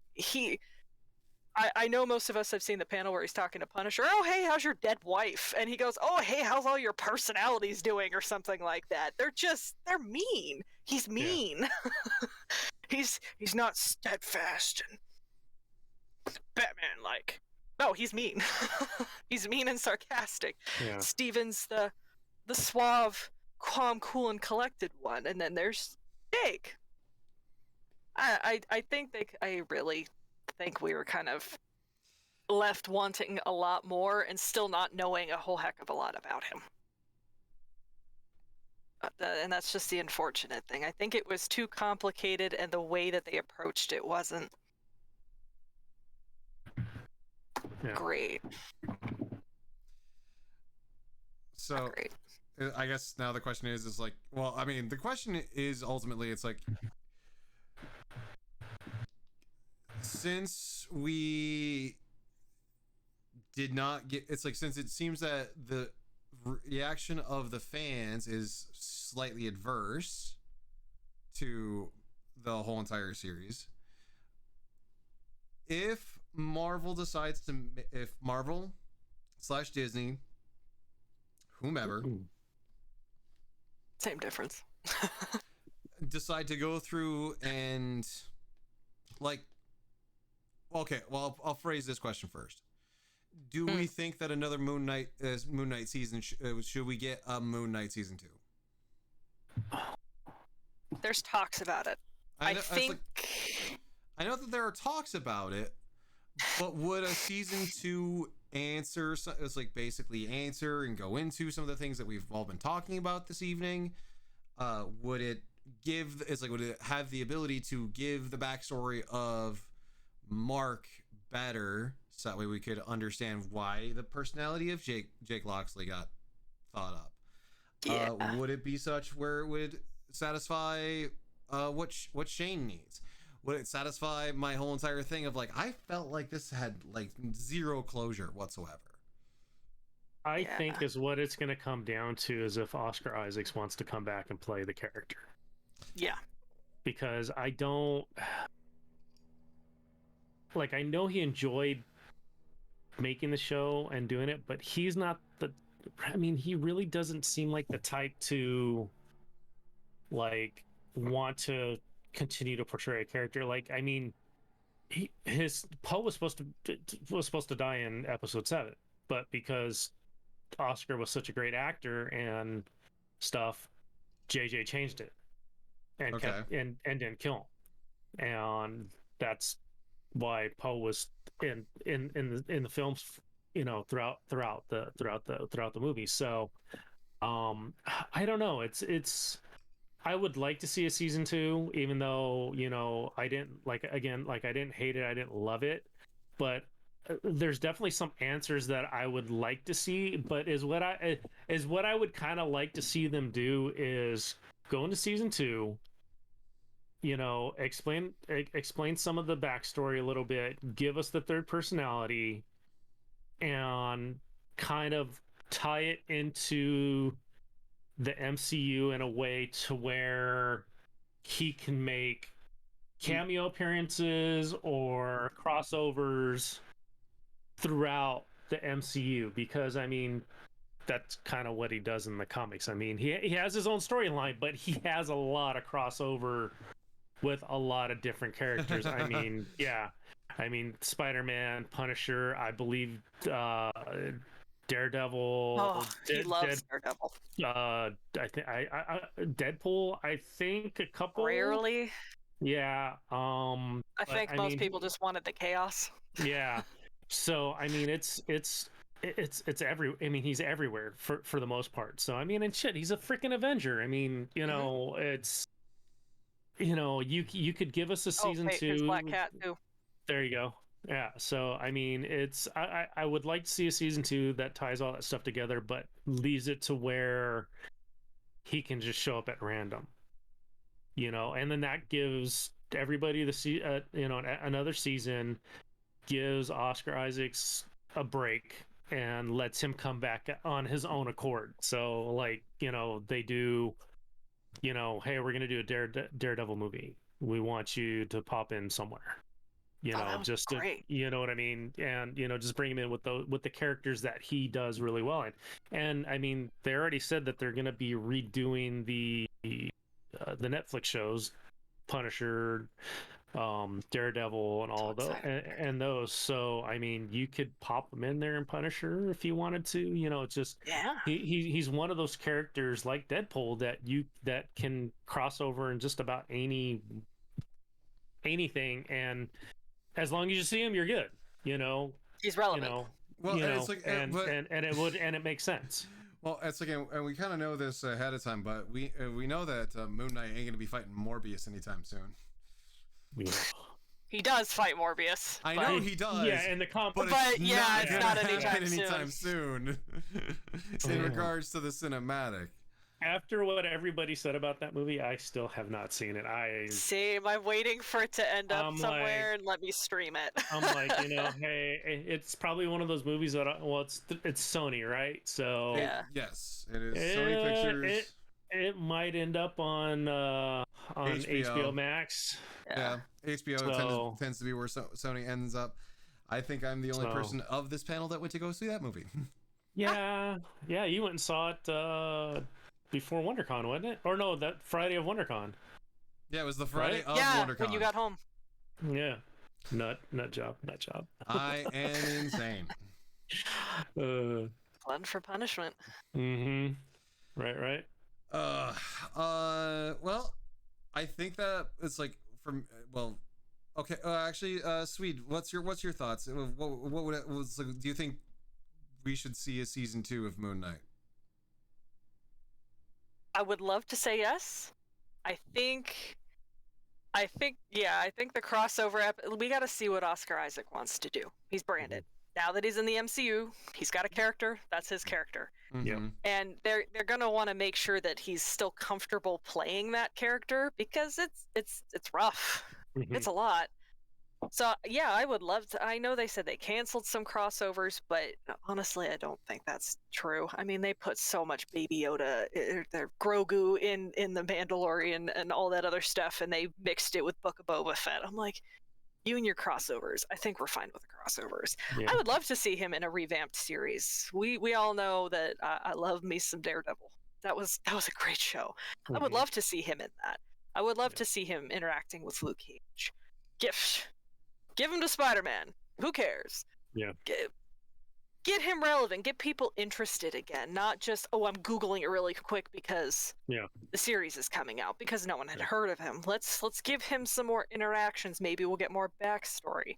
I know most of us have seen the panel where he's talking to Punisher. Oh, hey, how's your dead wife? And he goes, oh, hey, how's all your personalities doing? Or something like that. They're mean. He's mean. Yeah. He's not steadfast and Batman-like. No, he's mean. He's mean and sarcastic. Yeah. Steven's the suave, calm, cool, and collected one. And then there's Jake. I really think we were kind of left wanting a lot more and still not knowing a whole heck of a lot about him. And that's just the unfortunate thing. I think it was too complicated, and the way that they approached it wasn't great. So I guess now the question is like, well, I mean, the question is ultimately, it's like, since we did not get, it's like, since it seems that the reaction of the fans is slightly adverse to the whole entire series, if Marvel / Disney, whomever, same difference, decide to go through and, like, okay, well, I'll phrase this question first. Do we think that another Moon Knight season, should we get a Moon Knight season 2? There's talks about it. I think... I know that there are talks about it, but would a season 2 answer, it's like basically answer and go into some of the things that we've all been talking about this evening? Would it have the ability to give the backstory of Mark better, so that way we could understand why the personality of Jake Loxley got thought up? Yeah. Would it be such where it would satisfy what Shane needs? Would it satisfy my whole entire thing of, like, I felt like this had like zero closure whatsoever? I think is what it's going to come down to, is if Oscar Isaacs wants to come back and play the character. Yeah. Because like, I know he enjoyed making the show and doing it, but he's not the. I mean, he really doesn't seem like the type to like want to continue to portray a character. Like, I mean, his Poe was supposed to die in episode 7, but because Oscar was such a great actor and stuff, JJ changed it and kept and didn't kill him, and that's why Poe was in the films, you know, throughout the movie. So I don't know, it's I would like to see a season 2, even though, you know, I didn't I didn't hate it, I didn't love it, but there's definitely some answers that I would like to see. But what I would kind of like to see them do is go into season 2, you know, explain some of the backstory a little bit, give us the third personality, and kind of tie it into the MCU in a way to where he can make cameo appearances or crossovers throughout the MCU, because I mean, that's kind of what he does in the comics. I mean, he has his own storyline, but he has a lot of crossover with a lot of different characters. I mean, yeah, I mean, Spider-Man, Punisher, I believe, Daredevil. Oh, he loves Daredevil. I think I Deadpool. I think a couple. Rarely. Yeah. I think most people just wanted the chaos. Yeah. So I mean, it's I mean, he's everywhere for the most part. So I mean, and shit, he's a freaking Avenger. I mean, you know, it's, you know, you could give us a season 2. Black Cat too. There you go. Yeah. So I mean, it's I would like to see a season 2 that ties all that stuff together, but leaves it to where he can just show up at random, you know, and then that gives everybody the you know, another season, gives Oscar Isaacs a break and lets him come back on his own accord. So like, you know, they do, you know, hey, we're gonna do a Daredevil movie. We want you to pop in somewhere. You know, just to, you know what I mean, and you know, just bring him in with the characters that he does really well in. And I mean, they already said that they're going to be redoing the Netflix shows, Punisher, Daredevil, and all those, and those. So I mean, you could pop him in there in Punisher if you wanted to. You know, it's just he's one of those characters like Deadpool that can cross over in just about anything, and as long as you see him, you're good. You know, he's relevant. You know, well, you know, it's like, and it makes sense. Well, it's like, and we kind of know this ahead of time, but we know that Moon Knight ain't gonna be fighting Morbius anytime soon. Yeah. He does fight Morbius. I know he does. Yeah, in the comic. But yeah, it's not anytime soon. In regards to the cinematic. After what everybody said about that movie, I still have not seen it. Same. I'm waiting for it to end up somewhere and let me stream it. I'm like, you know, hey, it's probably one of those movies that, it's Sony, right? So yes, it is Sony Pictures. It might end up on HBO Max. Yeah, HBO tends to be where Sony ends up. I think I'm the only person of this panel that went to go see that movie. Yeah, you went and saw it before WonderCon, wasn't it? Or no, that Friday of WonderCon. Yeah, it was the Friday of WonderCon. Yeah, when you got home. Yeah, nut job. I am insane. Glutton for punishment. Mm-hmm. Right. Well, I think that it's like okay. Actually, Swede, what's your thoughts? What would do you think we should see a season 2 of Moon Knight? I would love to say yes. I think the crossover we got to see what Oscar Isaac wants to do. He's branded. Now that he's in the MCU, he's got a character. That's his character. Yeah. And they're gonna want to make sure that he's still comfortable playing that character, because it's rough. Mm-hmm. It's a lot. So yeah, I would love to. I know they said they canceled some crossovers, but honestly, I don't think that's true. I mean, they put so much Baby Yoda, their Grogu in the Mandalorian and all that other stuff, and they mixed it with Book of Boba Fett. I'm like, You and your crossovers. I think we're fine with the crossovers. Yeah. I would love to see him in a revamped series. We all know that I love me some Daredevil. That was a great show. I would Mhm. love to see him in that. I would love Yeah. to see him interacting with Luke Cage. Give him to Spider-Man. Who cares? Yeah. Get him relevant. Get people interested again. Not just, oh, I'm Googling it really quick because Yeah. the series is coming out, because no one had Yeah. heard of him. Let's give him some more interactions. Maybe we'll get more backstory.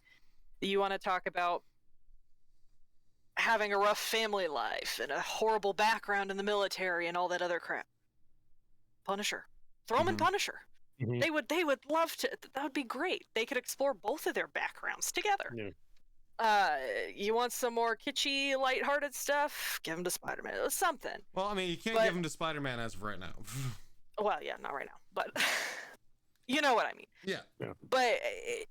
You want to talk about having a rough family life and a horrible background in the military and all that other crap. Punisher. Throw him in Mhm. Punisher. Mhm. They would love to. That would be great. They could explore both of their backgrounds together. Yeah. You want some more kitschy, lighthearted stuff? Give him to Spider-Man. Something. Well, I mean, you can't But- give him to Spider-Man as of right now. Well, yeah, not right now, but you know what I mean. Yeah. But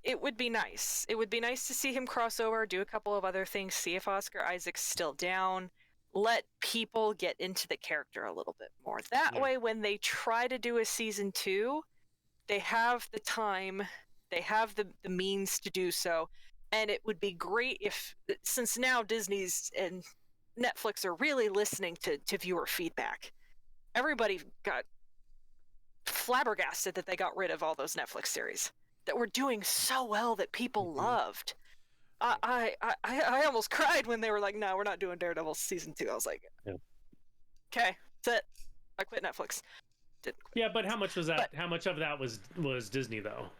it would be nice. It would be nice to see him cross over, do a couple of other things, see if Oscar Isaac's still down, let people get into the character a little bit more. That Yeah. way, when they try to do a season 2, they have the time, they have the means to do so. And it would be great if, since now Disney's and Netflix are really listening to viewer feedback, everybody got flabbergasted that they got rid of all those Netflix series that were doing so well that people Mhm. loved. I almost cried when they were like, "No, we're not doing Daredevil season 2." I was like, Yeah. "Okay, that's it. I quit Netflix." Didn't quit. Yeah, but how much was that? How much of that was Disney though?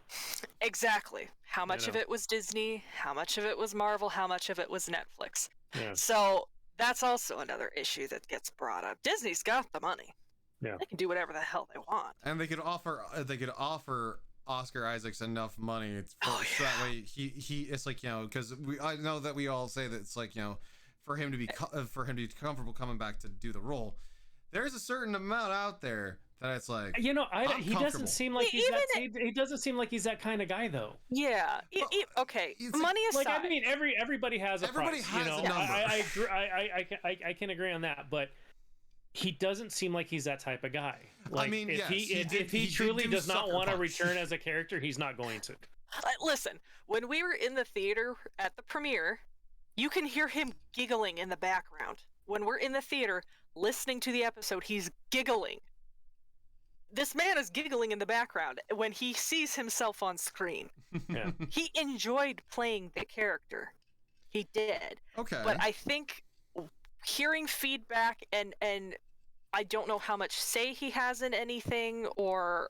Exactly. How much of know. it was Disney? How much of it was Marvel? How much of it was Netflix? Yeah. So that's also another issue that gets brought up. Disney's got the money. Yeah. They can do whatever the hell they want. And they could offer Oscar Isaacs enough money so that way he it's like, you know, because I know that we all say that it's like, you know, for him to be comfortable coming back to do the role, there's a certain amount out there that it's like, You know, I'm he comfortable. doesn't seem like he's Even that. He doesn't seem like he's that kind of guy though. Yeah. Well, Okay. it's Money aside. Like I mean, everybody has a Everybody price. has You know, a number. I agree. I can agree on that, but he doesn't seem like he's that type of guy. Like, mean, if yes, if he did truly do does not Sucker want to Punch. return as a character, he's not going to. Listen, when we were in the theater at the premiere, you can hear him giggling in the background. When we're in the theater listening to the episode, he's giggling. This man is giggling in the background when he sees himself on screen. Yeah. He enjoyed playing the character. He did. okay. But I think hearing feedback and I don't know how much say he has in anything or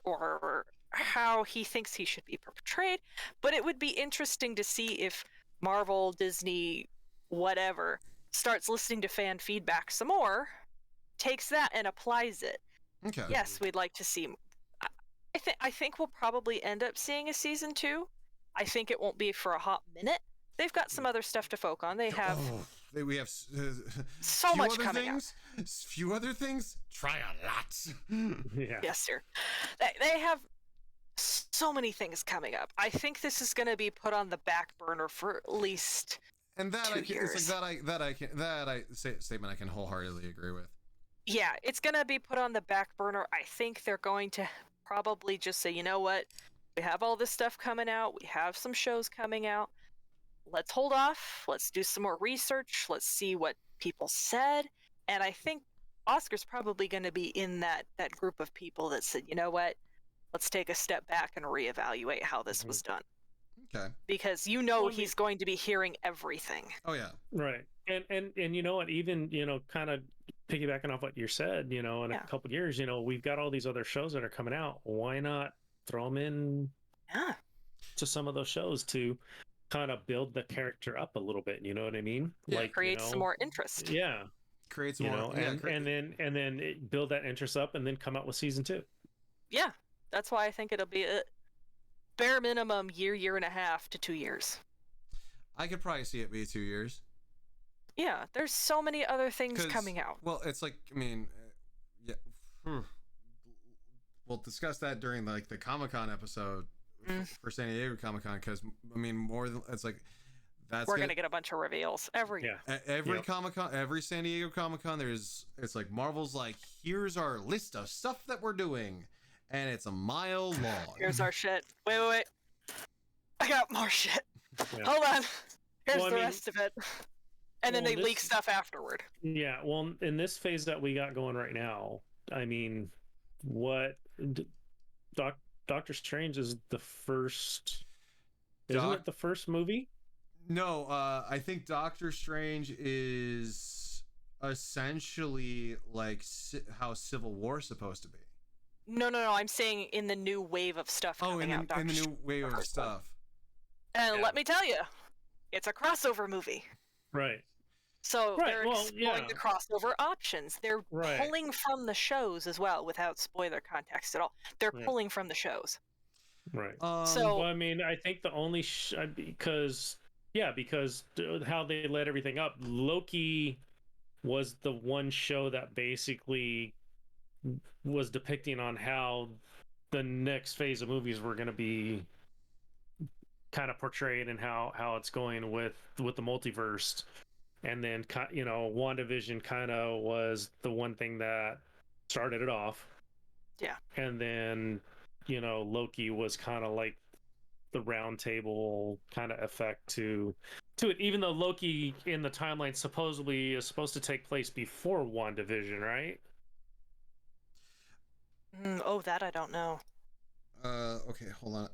how he thinks he should be portrayed, but it would be interesting to see if Marvel, Disney, whatever, starts listening to fan feedback some more, takes that and applies it. Okay. Yes, we'd like to see. I think we'll probably end up seeing a season 2. I think it won't be for a hot minute. They've got some other stuff to focus on. They have We have so few much other coming out. things. Few other things. Try a lot. Yeah. Yes, sir. They have so many things coming up. I think this is going to be put on the back burner for at least. And that 2 it's like years. statement I can wholeheartedly agree with. Yeah, it's going to be put on the back burner. I think they're going to probably just say, you know what? We have all this stuff coming out. We have some shows coming out. Let's hold off. Let's do some more research. Let's see what people said. And I think Oscar's probably going to be in that group of people that said, you know what? Let's take a step back and reevaluate how this was done. Okay. Because Well, he's going to be hearing everything. Oh yeah. Right. And you know what? Even kind of piggybacking off what you said, in Yeah. a couple of years, we've got all these other shows that are coming out. Why not throw them in Yeah. to some of those shows to kind of build the character up a little bit? You know what I mean? Yeah. Like Create some more interest. Yeah. Create some more. And then build that interest up, and then come out with season 2. Yeah. That's why I think it'll be a bare minimum year and a half to 2 years. I could probably see it be 2 years. Yeah, there's so many other things 'Cause- coming out. Well, it's like, I mean, yeah. We'll discuss that during like the Comic-Con episode for San Diego Comic-Con, because I mean, more than it's like that's We're gonna get a bunch of reveals every year. every Yep. Comic-Con, every San Diego Comic-Con. It's like Marvel's like, here's our list of stuff that we're doing, and it's a mile long. Here's our shit. Wait. I got more shit. Yeah. Hold on. Here's Well, I the mean- rest of it. And then Well, they leak stuff afterward. Yeah, well, in this phase that we got going right now, I mean, what Doctor Strange is the first, isn't it the first movie? No, I think Doctor Strange is essentially like how Civil War is supposed to be. No. I'm saying in the new wave of stuff coming out. In the new wave of stuff. And Yeah. let me tell you, it's a crossover movie. Right. So Right, they're well, exploring yeah. the crossover options. They're Right. pulling from the shows as well, without spoiler context at all. They're Yeah. pulling from the shows. Right. So Well, I mean, I think the only because how they let everything up, Loki was the one show that basically was depicting on how the next phase of movies were going to be kind of portrayed and how it's going with the multiverse. And then WandaVision kind of was the one thing that started it off. Yeah. And then Loki was kind of like the round table kind of effect to it, even though Loki in the timeline supposedly is supposed to take place before WandaVision, right? that I don't know. Okay, hold on.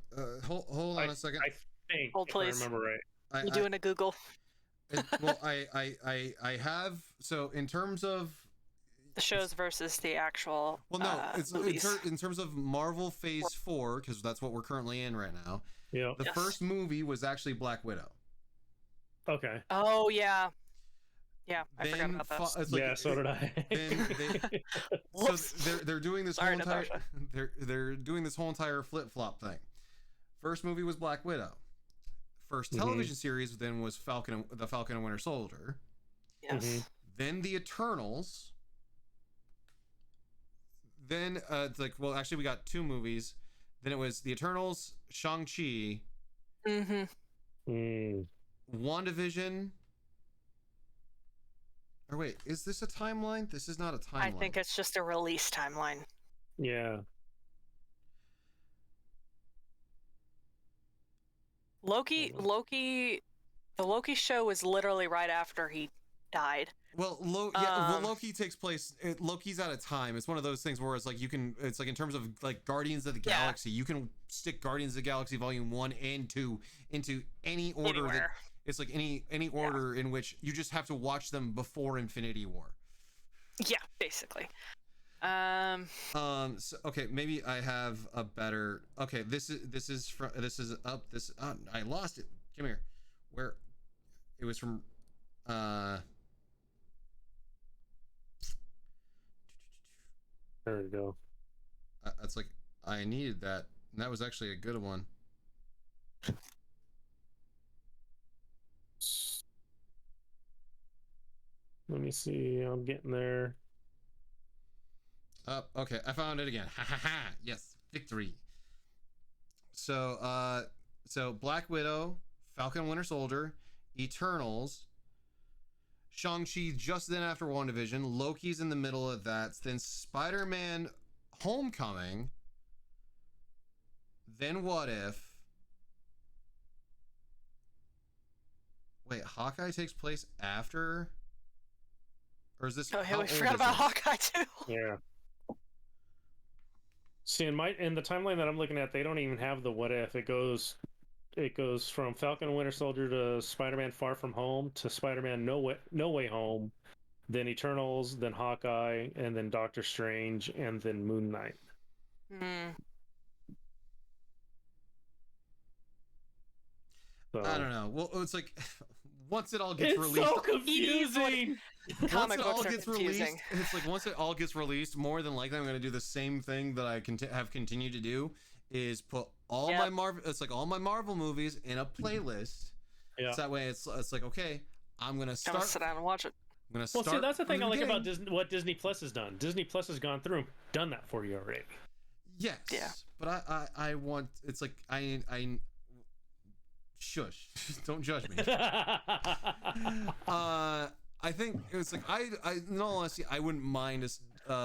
Hold on a second. I think, Hold, if please. I remember right. You doing a Google? Well, I have, so in terms of The shows versus the actual well, no, it's movies. in terms of Marvel Phase 4, because that's what we're currently in right now. Yeah. The first movie was actually Black Widow. Okay. Oh yeah, I forgot about that. It's like, Yeah, so did I. so they're doing this Sorry, whole entire Natasha. they're doing this whole entire flip flop thing. First movie was Black Widow. First television series then was the Falcon and Winter Soldier. Yes. Then the Eternals. Then it's like, well, actually we got two movies. Then it was the Eternals, Shang-Chi, WandaVision. Or wait, is this a timeline? This is not a timeline. I think it's just a release timeline. Yeah. Loki, the Loki show was literally right after he died. Well, Loki takes place. Loki's out of time. It's one of those things where it's like it's like in terms of like Guardians of the Galaxy, you can stick Guardians of the Galaxy Volume 1 and 2 into any order. Anywhere. It's like any order in which you just have to watch them before Infinity War. Yeah, basically. So, okay, maybe I have a better. Okay, this is up. I lost it. Come here. Where? It was from. There we go. That's like I needed that. And that was actually a good one. Let me see. I'm getting there. Okay, I found it again. Ha ha ha! Yes, victory. So, Black Widow, Falcon Winter Soldier, Eternals, Shang-Chi just then after WandaVision, Loki's in the middle of that, then Spider-Man Homecoming, then What If. Wait, Hawkeye takes place after? Or is this? Oh, how yeah, we old forgot is about this? Hawkeye too. Yeah. See, in the timeline that I'm looking at, they don't even have the what if. It goes from Falcon and Winter Soldier to Spider-Man Far From Home to Spider-Man No Way Home, then Eternals, then Hawkeye, and then Doctor Strange, and then Moon Knight. So, I don't know. Well, it's like once it all gets it's released, so confusing. Comic once it all books are gets confusing. released, it's like once it all gets released, more than likely I'm going to do the same thing that I have continued to do, is put all my Marvel. It's like all my Marvel movies in a playlist. Yeah. So that way it's like, okay, I'm gonna I'm gonna sit down and watch it. I'm gonna start. Well, see, that's the thing I like about beginning. what Disney Plus has done. Disney Plus has gone through and done that for you already. Yes. Yeah. But I want. It's like I shush. Don't judge me. I think it's like I in all honesty, I wouldn't mind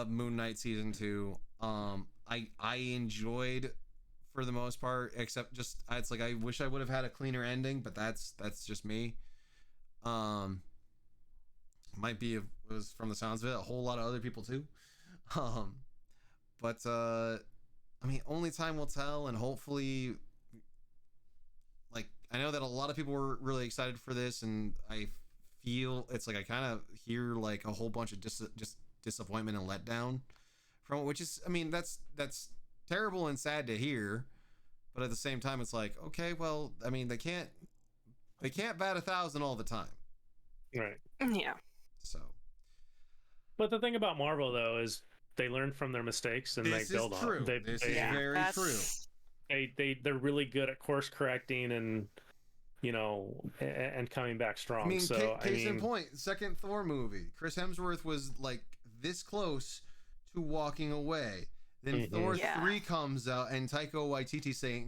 Moon Knight season 2. I enjoyed for the most part, except just it's like I wish I would have had a cleaner ending, but that's just me. Might be was from the sounds of it a whole lot of other people too. But I mean, only time will tell, and hopefully, like, I know that a lot of people were really excited for this, and I feel it's like I kind of hear like a whole bunch of just disappointment and letdown from it, which is, I mean, that's terrible and sad to hear, but at the same time, it's like, okay, well, I mean, they can't bat 1,000 all the time, Right. Yeah. so. But the thing about Marvel, though, is they learn from their mistakes and This they build is on. true. This is very true. They're really good at course correcting and, you know, and coming back strong. I mean, so case in point, second Thor movie, Chris Hemsworth was like this close to walking away. Then Thor 3 comes out, and Taika Waititi say,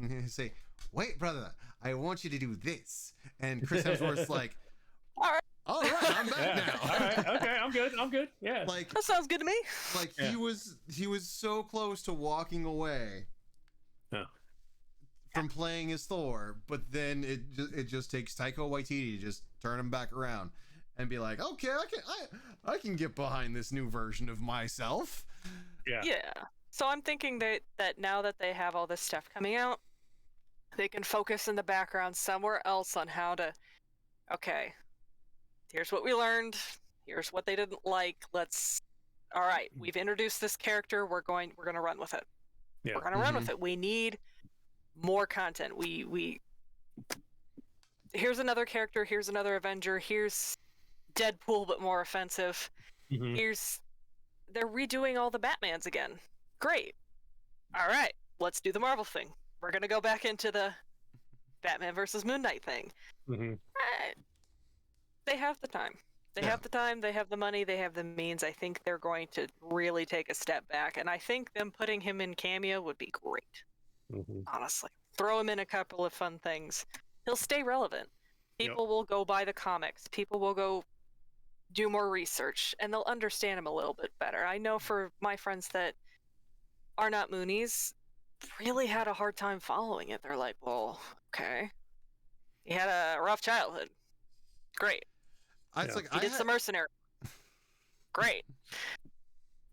"Wait, brother, I want you to do this," and Chris Hemsworth's like, All right, I'm back now. All right, okay, I'm good. Yeah, like That sounds good to me. like he was so close to walking away from playing as Thor, but then it just takes Taika Waititi to just turn him back around and be like, okay, I can get behind this new version of myself. Yeah. So I'm thinking that now that they have all this stuff coming out, they can focus in the background somewhere else on how to, okay, here's what we learned, here's what they didn't like, all right, we've introduced this character, we're going to run with it. Yeah. We're going to run with it. We need more content. We here's another character, here's another Avenger, here's Deadpool but more offensive. They're redoing all the Batmans again. Great. All right, let's do the Marvel thing. We're going to go back into the Batman versus Moon Knight thing. They have the time. They have the time, they have the money, they have the means. I think they're going to really take a step back, and I think them putting him in cameo would be great. Honestly. Throw him in a couple of fun things. He'll stay relevant. People will go buy the comics. People will go do more research, and they'll understand him a little bit better. I know for my friends that are not Moonies, really had a hard time following it. They're like, well, okay. He had a rough childhood. Great. He did some mercenary. Great.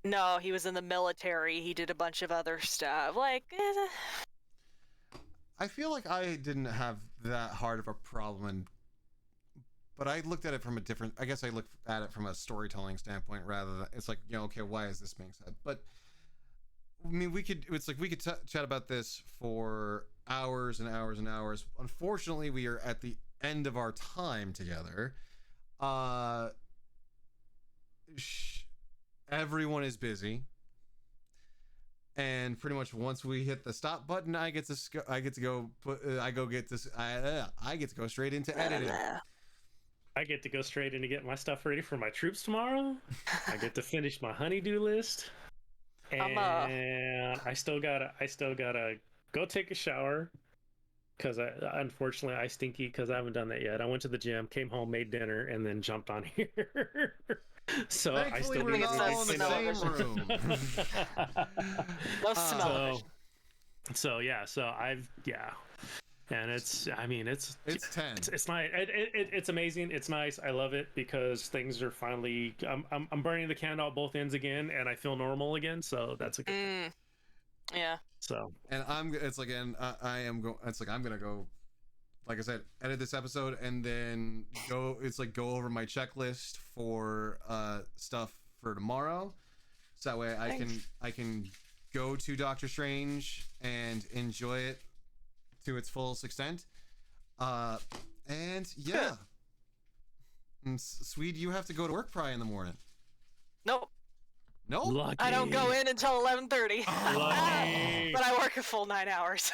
No, he was in the military. He did a bunch of other stuff. Like, I feel like I didn't have that hard of a problem, but I looked at it from a different. I guess I looked at it from a storytelling standpoint rather than it's like, you know, okay, why is this being said? But I mean, we could chat about this for hours and hours and hours. Unfortunately, we are at the end of our time together. Everyone is busy, and pretty much once we hit the stop button, I get to go straight into editing. I get to go straight into getting my stuff ready for my troops tomorrow. I get to finish my honeydew list, and I still gotta go take a shower. Because unfortunately I stinky because I haven't done that yet. I went to the gym, came home, made dinner, and then jumped on here. So thankfully, I still we're not all in the same room. No smell. So and it's 10. It's nice. It's amazing. It's nice. I love it because things are finally. I'm burning the candle at both ends again, and I feel normal again. So that's a good thing. Yeah. So and I'm gonna go, like I said, edit this episode and then go over my checklist for stuff for tomorrow, so that way I can go to Doctor Strange and enjoy it to its fullest extent. And yeah. And Swede, you have to go to work probably in the morning. Nope. No, Lucky. I don't go in until 11:30. Lucky. But I work a full 9 hours.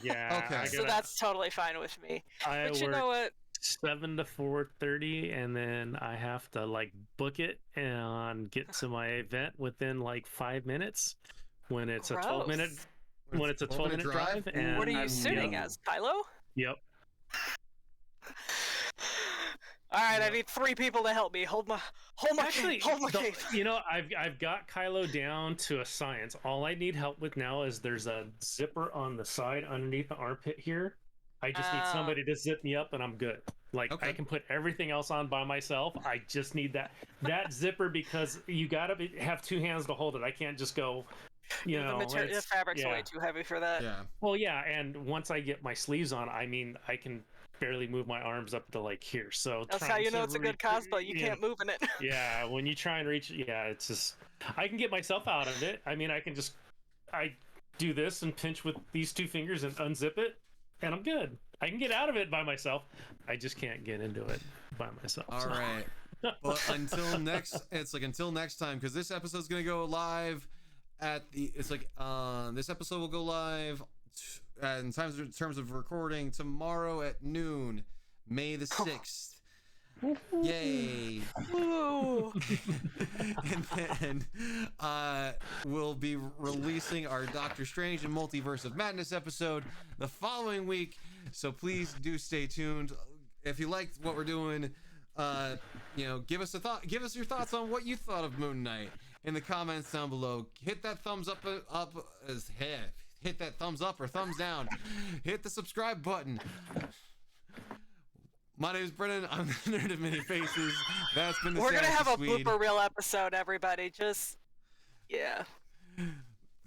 Yeah. Okay. So that's totally fine with me. I But you work know what? 7 to 4:30, and then I have to like book it and get to my event within like 5 minutes when it's Gross. a 12-minute when it's a 12-minute drive. And What are you sitting as, Kylo? Yep. All right, I need 3 people to help me. Hold my Actually, cape. Hold my cape. you know, I've got Kylo down to a science. All I need help with now is there's a zipper on the side underneath the armpit here. I just need somebody to zip me up, and I'm good. Like I can put everything else on by myself. I just need that zipper because you gotta have 2 hands to hold it. I can't just go. The fabric's way too heavy for that. Yeah. Well, yeah, and once I get my sleeves on, I mean, I can barely move my arms up to like here. So that's how you know it's a good cosplay. You can't move in it. Yeah, when you try and reach, it's just I can get myself out of it. I mean, I do this and pinch with these 2 fingers and unzip it, and I'm good. I can get out of it by myself. I just can't get into it by myself. All right. Well, until next time, because this episode's gonna go live this episode will go live in terms of recording tomorrow at noon, May the 6th. Yay! And then we'll be releasing our Doctor Strange and Multiverse of Madness episode the following week. So please do stay tuned. If you liked what we're doing, give us your thoughts on what you thought of Moon Knight in the comments down below. Hit that thumbs up hit that thumbs up or thumbs down. Hit the subscribe button. My name is Brennan. I'm the Nerd of Many Faces. That's been the We're gonna have a SassySwede. blooper reel episode, everybody.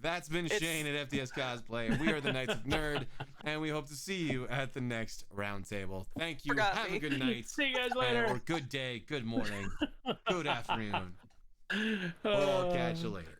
That's been Shane at FDS Cosplay. We are the Knights of Nerd, and we hope to see you at the next roundtable. Thank you. Have a good night. See you guys later. Or good day, good morning, good afternoon. We'll catch you later.